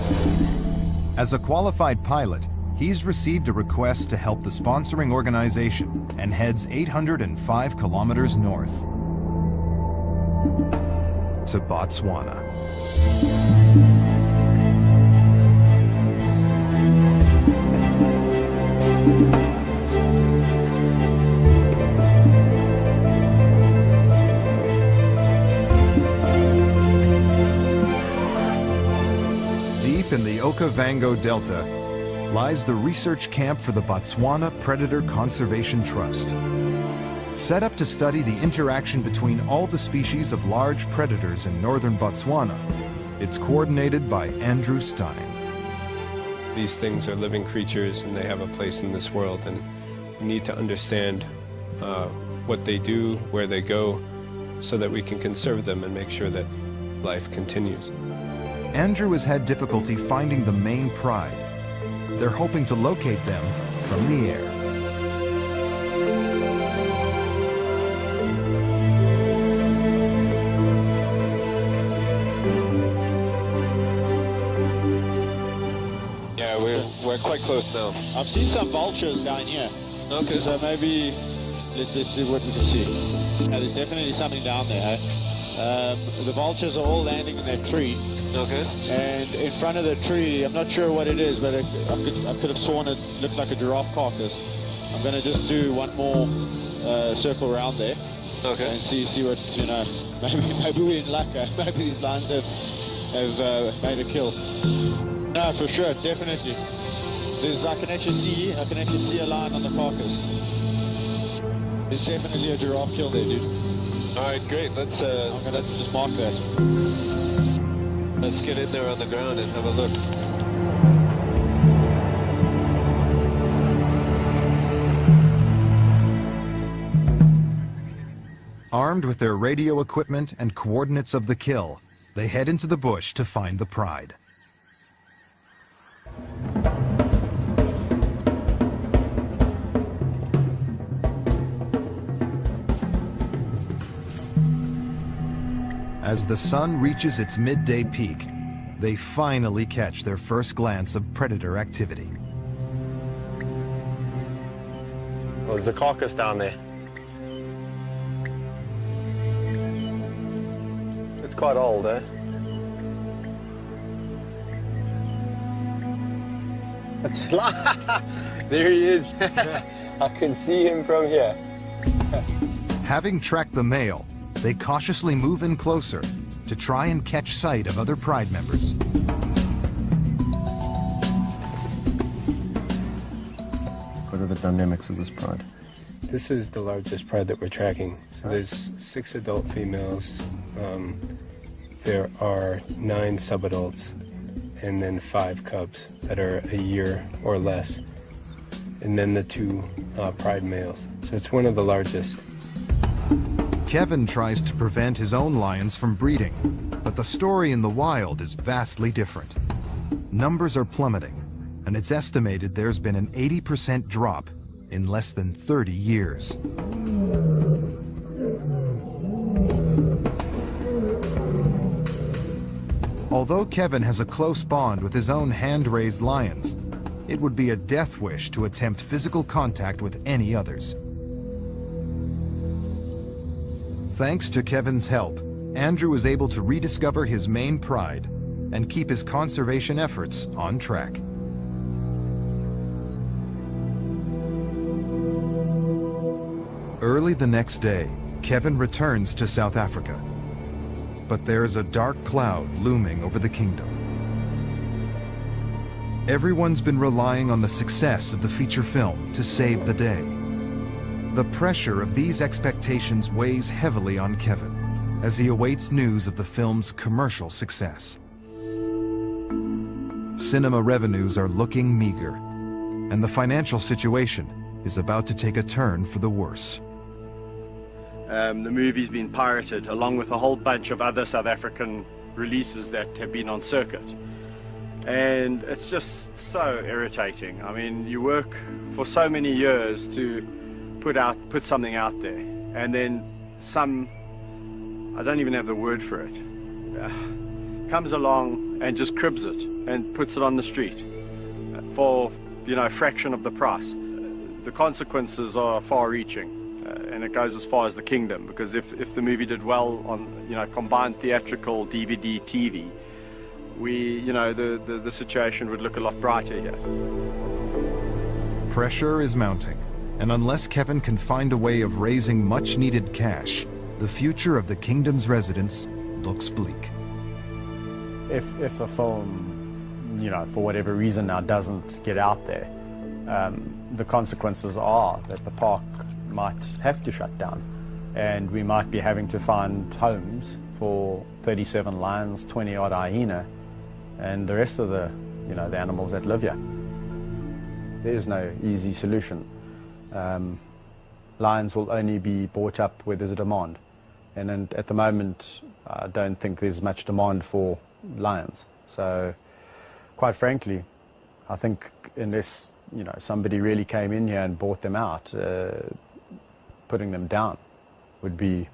As a qualified pilot, he's received a request to help the sponsoring organization and heads 805 kilometers north to Botswana. Deep in the Okavango Delta lies the research camp for the Botswana Predator Conservation Trust. Set up to study the interaction between all the species of large predators in northern Botswana, it's coordinated by Andrew Stein. These things are living creatures and they have a place in this world, and we need to understand what they do, where they go, so that we can conserve them and make sure that life continues. Andrew has had difficulty finding the main pride. They're hoping to locate them from the air. Yeah, we're quite close now. I've seen some vultures down here. Okay. So maybe let's see what we can see. Yeah, there's definitely something down there. The vultures are all landing in that tree. Okay. And in front of the tree, I'm not sure what it is, but I could have sworn it looked like a giraffe carcass. I'm going to just do one more circle around there. Okay. And see what, maybe we're in luck. Maybe these lions have made a kill. No, for sure, definitely. I can actually see a lion on the carcass. There's definitely a giraffe kill there, dude. All right, great. Let's just mark that. Let's get in there on the ground and have a look. Armed with their radio equipment and coordinates of the kill, they head into the bush to find the pride. As the sun reaches its midday peak, they finally catch their first glance of predator activity. Well, there's a carcass down there. It's quite old, eh? There he is. I can see him from here. Having tracked the male, they cautiously move in closer to try and catch sight of other pride members. What are the dynamics of this pride? This is the largest pride that we're tracking. So there's 6 adult females, there are 9 subadults, and then 5 cubs that are a year or less, and then the 2 pride males. So it's one of the largest. Kevin tries to prevent his own lions from breeding, but the story in the wild is vastly different. Numbers are plummeting, and it's estimated there's been an 80% drop in less than 30 years. Although Kevin has a close bond with his own hand-raised lions, it would be a death wish to attempt physical contact with any others. Thanks to Kevin's help, Andrew is able to rediscover his main pride and keep his conservation efforts on track. Early the next day, Kevin returns to South Africa. But there's a dark cloud looming over the kingdom. Everyone's been relying on the success of the feature film to save the day. The pressure of these expectations weighs heavily on Kevin as he awaits news of the film's commercial success. Cinema revenues are looking meager, and the financial situation is about to take a turn for the worse. The movie's been pirated along with a whole bunch of other South African releases that have been on circuit. And it's just so irritating. I mean, you work for so many years to put something out there, and then some, I don't even have the word for it, comes along and just cribs it and puts it on the street for, you know, a fraction of the price. The consequences are far-reaching. And it goes as far as the kingdom, because if the movie did well on, you know, combined theatrical, DVD, TV, the situation would look a lot brighter here. Pressure is mounting, and unless Kevin can find a way of raising much-needed cash, the future of the kingdom's residents looks bleak. If the film, you know, for whatever reason now doesn't get out there, the consequences are that the park might have to shut down, and we might be having to find homes for 37 lions, 20-odd hyena, and the rest of the animals that live here. There is no easy solution. Lions will only be bought up where there's a demand, and at the moment I don't think there's much demand for lions. So quite frankly, I think unless somebody really came in here and bought them out, putting them down would be,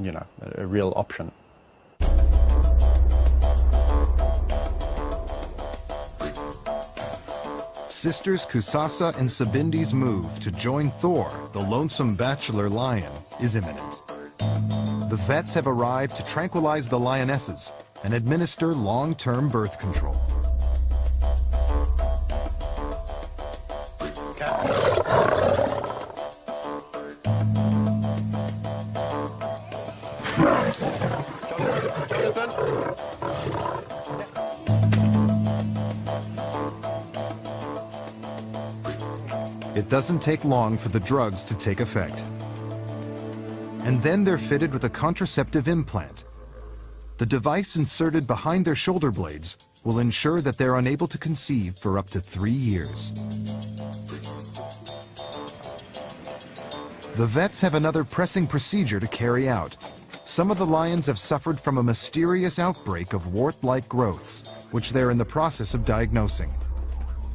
a real option. Sisters Kusasa and Sabindi's move to join Thor, the lonesome bachelor lion, is imminent. The vets have arrived to tranquilize the lionesses and administer long-term birth control. It doesn't take long for the drugs to take effect. And then they're fitted with a contraceptive implant. The device inserted behind their shoulder blades will ensure that they're unable to conceive for up to 3 years. The vets have another pressing procedure to carry out. Some of the lions have suffered from a mysterious outbreak of wart-like growths, which they're in the process of diagnosing.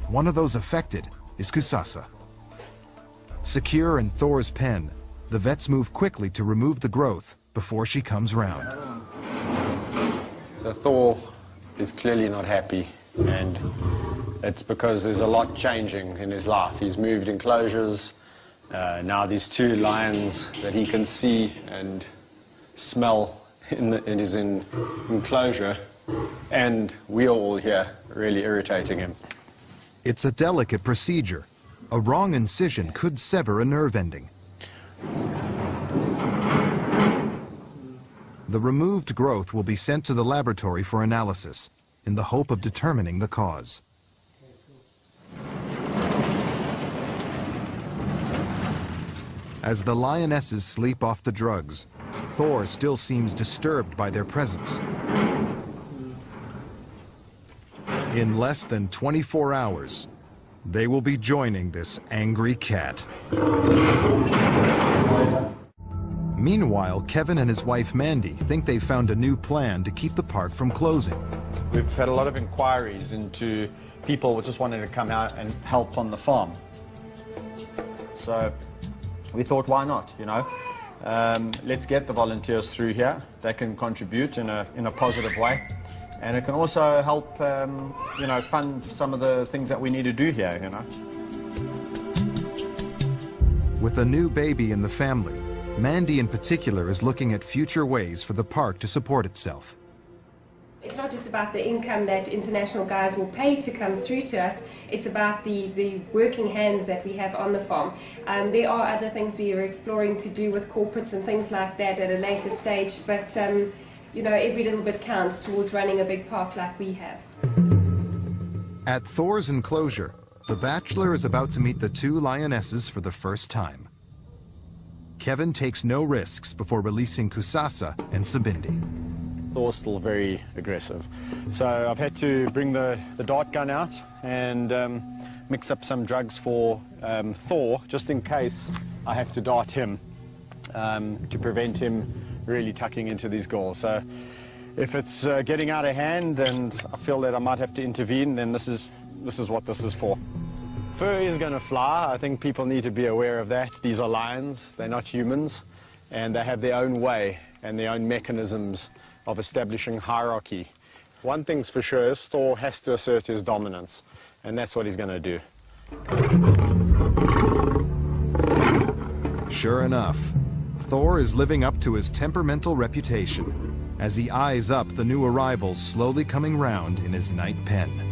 One of those affected is Kusasa. Secure in Thor's pen, the vets move quickly to remove the growth before she comes round. So Thor is clearly not happy, and it's because there's a lot changing in his life. He's moved enclosures. Now there's 2 lions that he can see and smell in his enclosure, and we are all here really irritating him. It's a delicate procedure. A wrong incision could sever a nerve ending. The removed growth will be sent to the laboratory for analysis in the hope of determining the cause. As the lionesses sleep off the drugs, Thor still seems disturbed by their presence. In less than 24 hours, they will be joining this angry cat. Meanwhile, Kevin and his wife Mandy think they've found a new plan to keep the park from closing. We've had a lot of inquiries into people just wanting to come out and help on the farm. So we thought, why not, you know? Let's get the volunteers through here. They can contribute in a positive way. And it can also help, you know, fund some of the things that we need to do here, you know. With a new baby in the family, Mandy in particular is looking at future ways for the park to support itself. It's not just about the income that international guys will pay to come through to us, it's about the working hands that we have on the farm. There are other things we are exploring to do with corporates and things like that at a later stage, but you know, every little bit counts towards running a big park like we have. At Thor's enclosure, the bachelor is about to meet the two lionesses for the first time. Kevin takes no risks before releasing Kusasa and Sabindi. Thor's still very aggressive. So I've had to bring the dart gun out and mix up some drugs for Thor, just in case I have to dart him to prevent him really tucking into these goals. So if it's getting out of hand and I feel that I might have to intervene, then this is what this is for. Fur is going to fly. I think people need to be aware of that. These are lions, they're not humans, and they have their own way and their own mechanisms of establishing hierarchy. One thing's for sure is Thor has to assert his dominance, and that's what he's going to do. Sure enough, Thor is living up to his temperamental reputation as he eyes up the new arrivals slowly coming round in his night pen.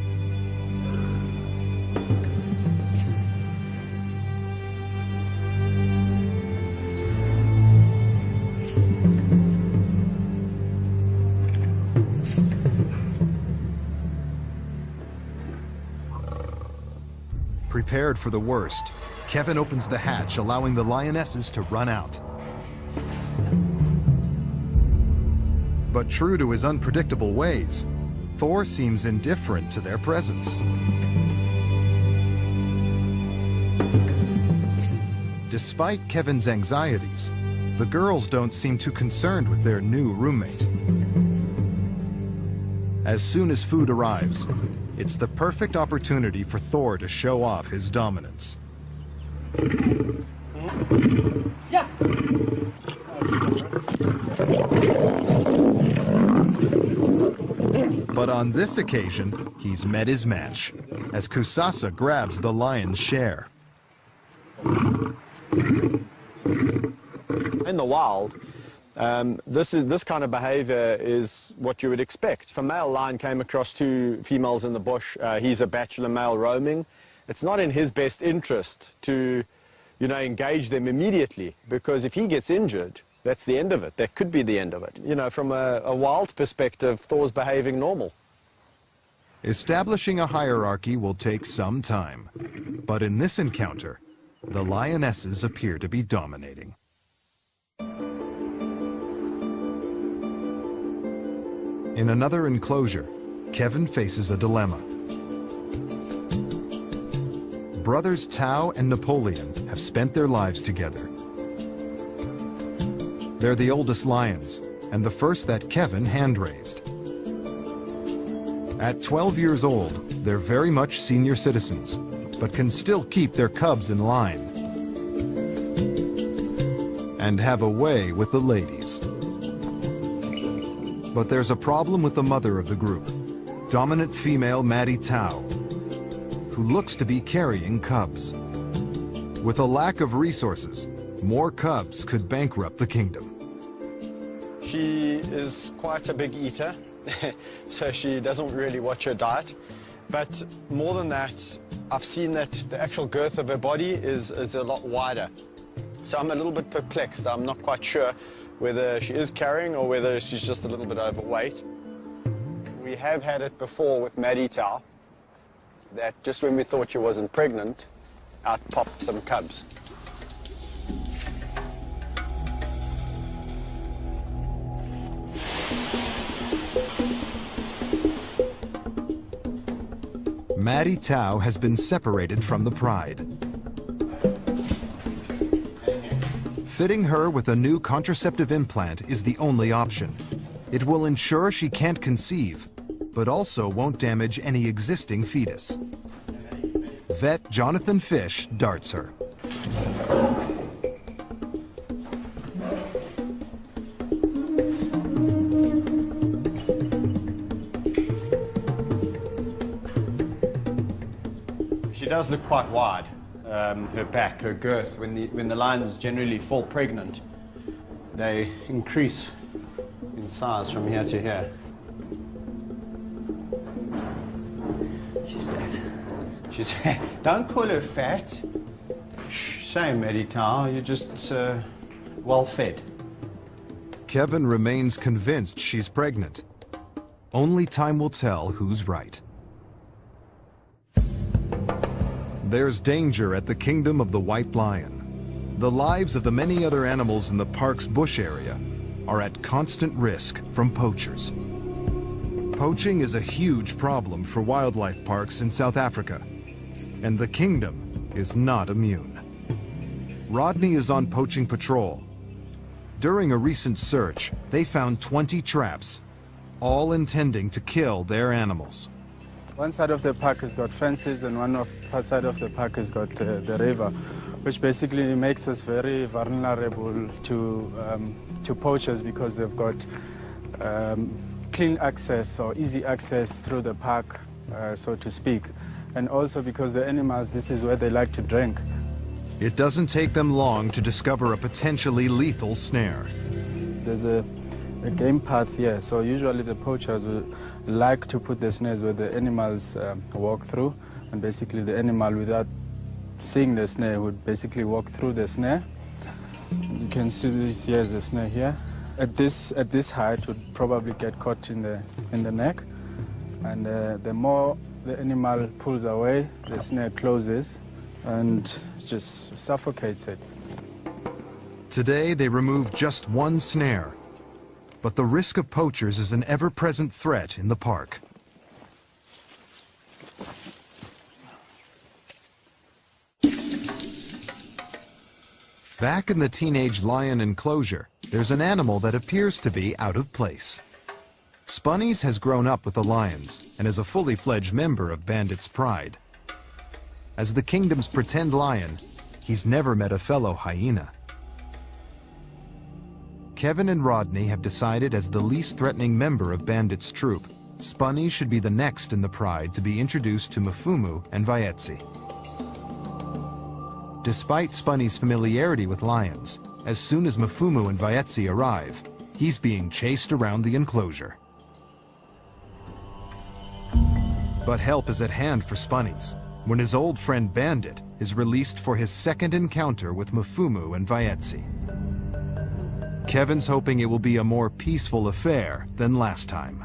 Prepared for the worst, Kevin opens the hatch, allowing the lionesses to run out. But true to his unpredictable ways, Thor seems indifferent to their presence. Despite Kevin's anxieties, the girls don't seem too concerned with their new roommate. As soon as food arrives, it's the perfect opportunity for Thor to show off his dominance. Yeah. But on this occasion, he's met his match, as Kusasa grabs the lion's share. In the wild, this kind of behavior is what you would expect. If a male lion came across two females in the bush, he's a bachelor male roaming. It's not in his best interest to, you know, engage them immediately, because if he gets injured, that's the end of it. That could be the end of it. You know, from a wild perspective, Thor's behaving normal. Establishing a hierarchy will take some time, but in this encounter, the lionesses appear to be dominating. In another enclosure, Kevin faces a dilemma. Brothers Tao and Napoleon have spent their lives together. They're the oldest lions, and the first that Kevin hand-raised. At 12 years old, they're very much senior citizens, but can still keep their cubs in line and have a way with the ladies. But there's a problem with the mother of the group, dominant female Maddie Tao, who looks to be carrying cubs. With a lack of resources, more cubs could bankrupt the kingdom. She is quite a big eater, so she doesn't really watch her diet. But more than that, I've seen that the actual girth of her body is a lot wider. So I'm a little bit perplexed. I'm not quite sure whether she is carrying or whether she's just a little bit overweight. We have had it before with Maddie Tao, that just when we thought she wasn't pregnant, out popped some cubs. Maddie Tao has been separated from the pride. Fitting her with a new contraceptive implant is the only option. It will ensure she can't conceive, but also won't damage any existing fetus. Vet Jonathan Fish darts her. She does look quite wide, her back, her girth. When the lions generally fall pregnant, they increase in size from here to here. She's fat. Don't call her fat. Shame, Maddie Tao. You're just well fed. Kevin remains convinced she's pregnant. Only time will tell who's right. There's danger at the kingdom of the white lion. The lives of the many other animals in the park's bush area are at constant risk from poachers. Poaching is a huge problem for wildlife parks in South Africa, and the kingdom is not immune. Rodney is on poaching patrol. During a recent search, they found 20 traps, all intending to kill their animals. One side of the park has got fences and one side of the park has got the river, which basically makes us very vulnerable to poachers because they've got clean access or easy access through the park, so to speak. And also because the animals, this is where they like to drink. It doesn't take them long to discover a potentially lethal snare. There's a game path here, so usually the poachers will like to put the snares where the animals walk through, and basically the animal, without seeing the snare, would basically walk through the snare. You can see this here is the snare here. At this height, would probably get caught in the neck, and the more the animal pulls away, the snare closes and just suffocates it. Today they removed just one snare, but the risk of poachers is an ever-present threat in the park. Back in the teenage lion enclosure, there's an animal that appears to be out of place. Spunnies has grown up with the lions and is a fully fledged member of Bandit's Pride. As the kingdom's pretend lion, he's never met a fellow hyena. Kevin and Rodney have decided, as the least threatening member of Bandit's troop, Spunny should be the next in the Pride to be introduced to Mfumu and Vaetsi. Despite Spunny's familiarity with lions, as soon as Mfumu and Vaetsi arrive, he's being chased around the enclosure. But help is at hand for Spunnies when his old friend Bandit is released for his second encounter with Mfumu and Vaetsi. Kevin's hoping it will be a more peaceful affair than last time.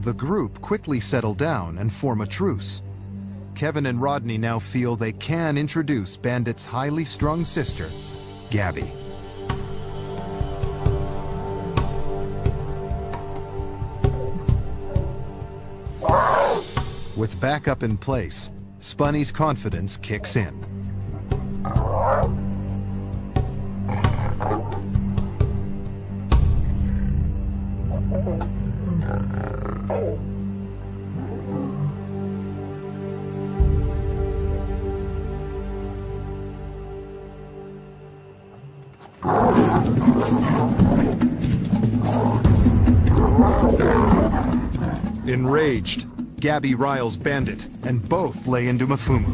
The group quickly settle down and form a truce. Kevin and Rodney now feel they can introduce Bandit's highly strung sister, Gabby. With backup in place, Spunny's confidence kicks in. Enraged, Gabby riles Bandit, and both lay into Mfumu.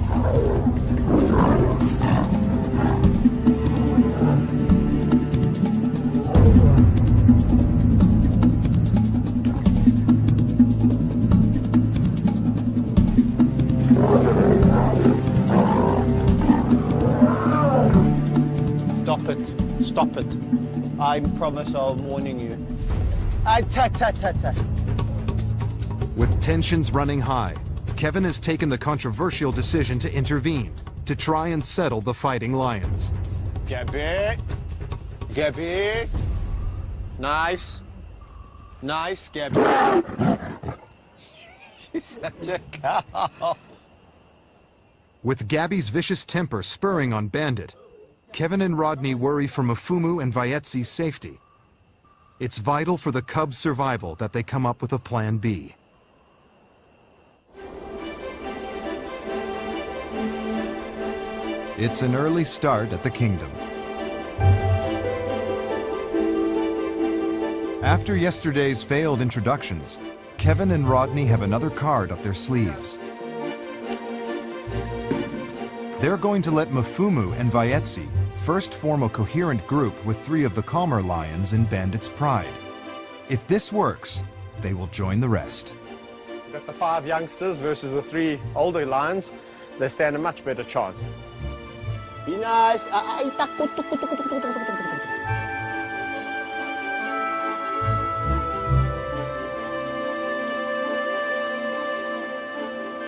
Stop it. Stop it. I promise I'll warning you. With tensions running high, Kevin has taken the controversial decision to intervene, to try and settle the fighting lions. Gabby. Gabby. Nice. Nice, Gabby. She's such a cow. With Gabby's vicious temper spurring on Bandit, Kevin and Rodney worry for Mfumu and Vayetsi's safety. It's vital for the cubs' survival that they come up with a plan B. It's an early start at the kingdom. After yesterday's failed introductions, Kevin and Rodney have another card up their sleeves. They're going to let Mfumu and Vayetsi first form a coherent group with 3 of the calmer lions in Bandit's pride. If this works, they will join the rest. You've got the 5 youngsters versus the 3 older lions. They stand a much better chance. Be nice.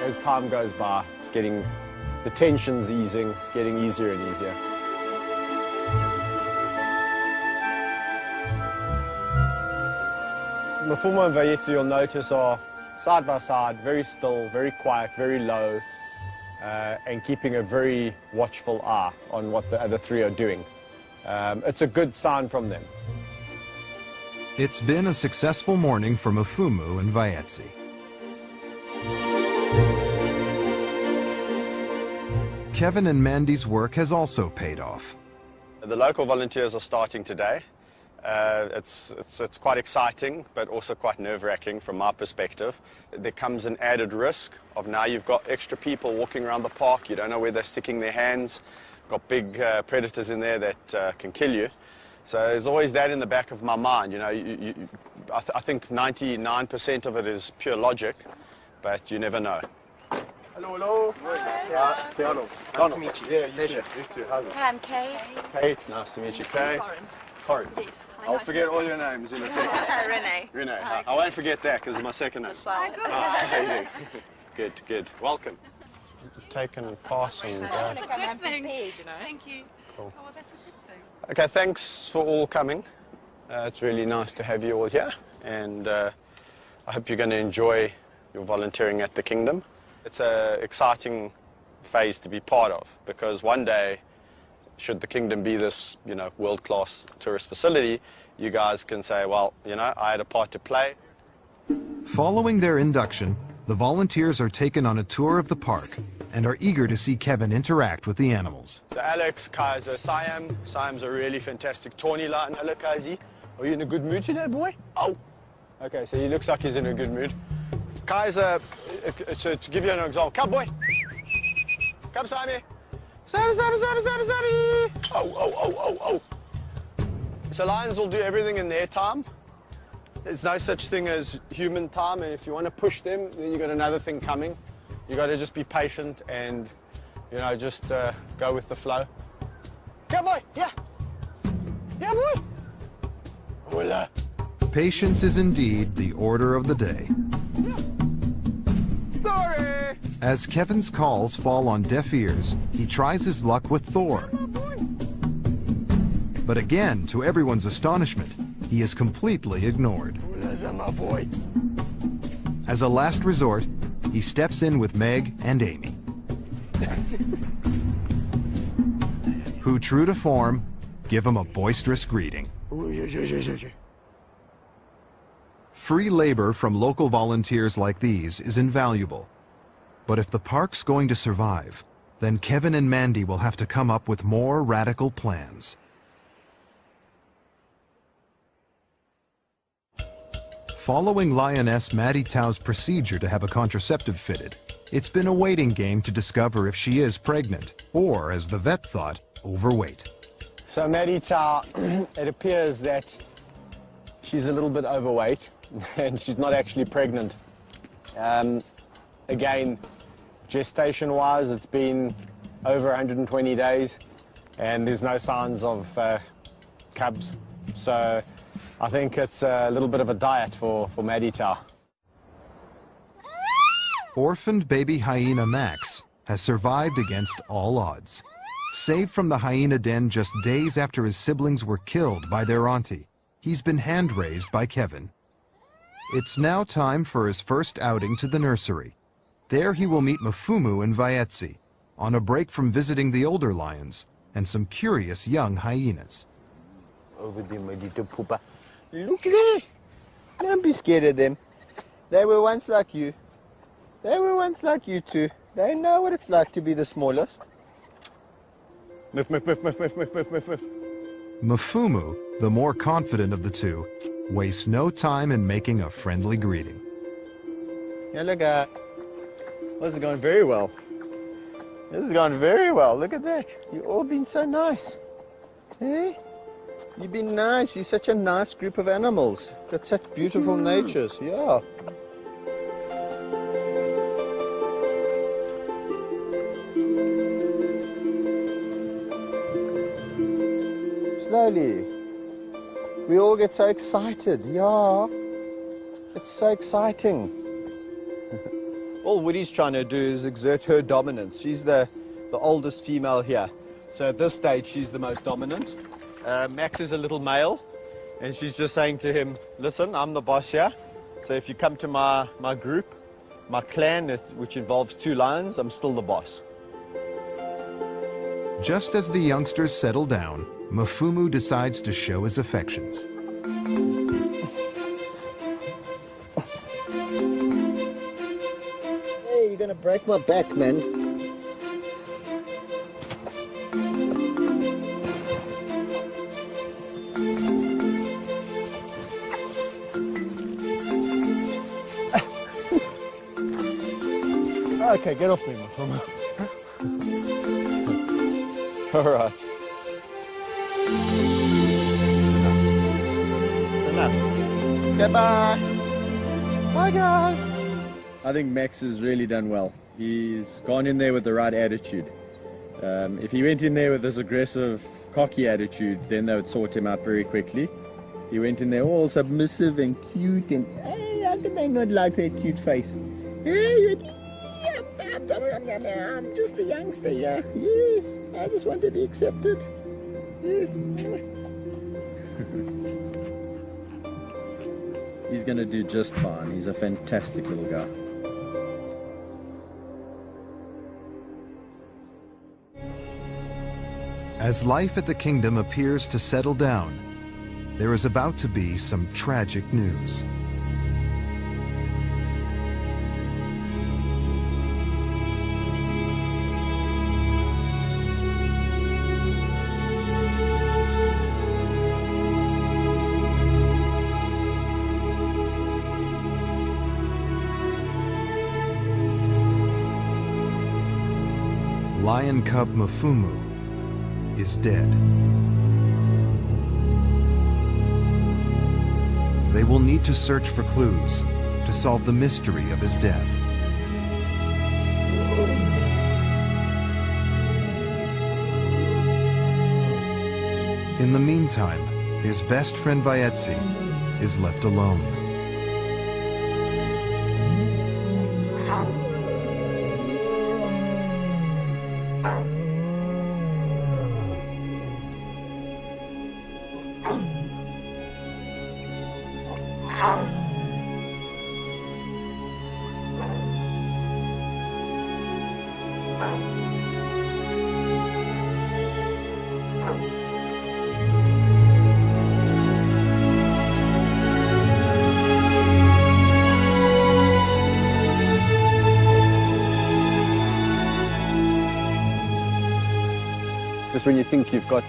As time goes by, the tension's easing, it's getting easier and easier. Mfumu and Vayetsi, you'll notice, are side by side, very still, very quiet, very low, and keeping a very watchful eye on what the other 3 are doing. It's a good sign from them. It's been a successful morning for Mfumu and Vayetsi. Kevin and Mandy's work has also paid off. The local volunteers are starting today. It's quite exciting, but also quite nerve-wracking from my perspective. There comes an added risk of now you've got extra people walking around the park. You don't know where they're sticking their hands. Got big predators in there that can kill you. So there's always that in the back of my mind. You know, I think 99% of it is pure logic, but you never know. Hello, hello. Hello. Nice to meet you. Yeah, you too. You too. How's it? Hi, I'm Kate. Kate, nice to meet you. Kate. Corin. Yes. I'll forget all your names in a second. Renee. Renee. I won't forget that because it's my second name. How you doing? Good, good. Welcome. Take and pass and go. Thank you. Cool. Oh, well, that's a good thing. Okay, thanks for all coming. It's really nice to have you all here, and I hope you're going to enjoy your volunteering at the Kingdom. It's an exciting phase to be part of, because one day, should the Kingdom be this, world-class tourist facility, you guys can say, well, I had a part to play. Following their induction, the volunteers are taken on a tour of the park and are eager to see Kevin interact with the animals. So Alex, Kaiser, Siam. Siam's a really fantastic tawny lion. Hello, Kaisi. Are you in a good mood today, boy? Oh. Okay, so he looks like he's in a good mood. Kaiser, to give you an example, come, boy. Come, Simon. Sammy. Oh. So lions will do everything in their time. There's no such thing as human time, and if you want to push them, then you've got another thing coming. You've got to just be patient and, just go with the flow. Come, boy. Yeah. Yeah, boy. Hola. Patience is indeed the order of the day. Sorry. As Kevin's calls fall on deaf ears, he tries his luck with Thor. But again, to everyone's astonishment, he is completely ignored. My boy. As a last resort, he steps in with Meg and Amy, who, true to form, give him a boisterous greeting. Free labor from local volunteers like these is invaluable. But if the park's going to survive, then Kevin and Mandy will have to come up with more radical plans. Following Lioness Maddie Tao's procedure to have a contraceptive fitted, it's been a waiting game to discover if she is pregnant, or, as the vet thought, overweight. So Maddie Tao, it appears that she's a little bit overweight, and she's not actually pregnant. Again, gestation-wise, it's been over 120 days, and there's no signs of cubs. So I think it's a little bit of a diet for Maddie Tau. Orphaned baby hyena Max has survived against all odds. Saved from the hyena den just days after his siblings were killed by their auntie, he's been hand-raised by Kevin. It's now time for his first outing to the nursery. There he will meet Mfumu and Vaetsi, on a break from visiting the older lions and some curious young hyenas. Over there, my little pooper. Look there! Don't be scared of them. They were once like you. They were once like you too. They know what it's like to be the smallest. Miff, miff, miff, miff, miff, miff, miff, miff, miff. Mfumu, the more confident of the two, wastes no time in making a friendly greeting. Hello, guy. This is going very well. This is going very well. Look at that. You've all been so nice. Hey? You've been nice. You're such a nice group of animals. Got such beautiful natures. Yeah. Slowly. We all get so excited. Yeah. It's so exciting. All Woody's trying to do is exert her dominance. She's the oldest female here. So at this stage, she's the most dominant. Max is a little male, and she's just saying to him, listen, I'm the boss here. So if you come to my group, my clan, which involves 2 lions, I'm still the boss. Just as the youngsters settle down, Mfumu decides to show his affections. Hey, you're gonna break my back, man. Okay, get off me, Mfumu. All right. It's enough. Goodbye. Bye, guys. I think Max has really done well. He's gone in there with the right attitude. If he went in there with this aggressive, cocky attitude, then they would sort him out very quickly. He went in there all submissive and cute, and hey, how can they not like that cute face? Hey, I'm just a youngster, yeah. Yes, I just want to be accepted. Yes. He's going to do just fine. He's a fantastic little guy. As life at the kingdom appears to settle down, there is about to be some tragic news. Lion cub Mfumu is dead. They will need to search for clues to solve the mystery of his death. In the meantime, his best friend Vaetsi is left alone. Just when you think you've got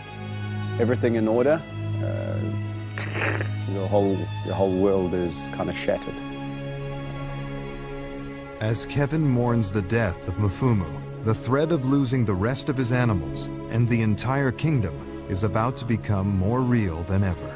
everything in order, your whole world is kind of shattered. As Kevin mourns the death of Mfumu, the threat of losing the rest of his animals and the entire kingdom is about to become more real than ever.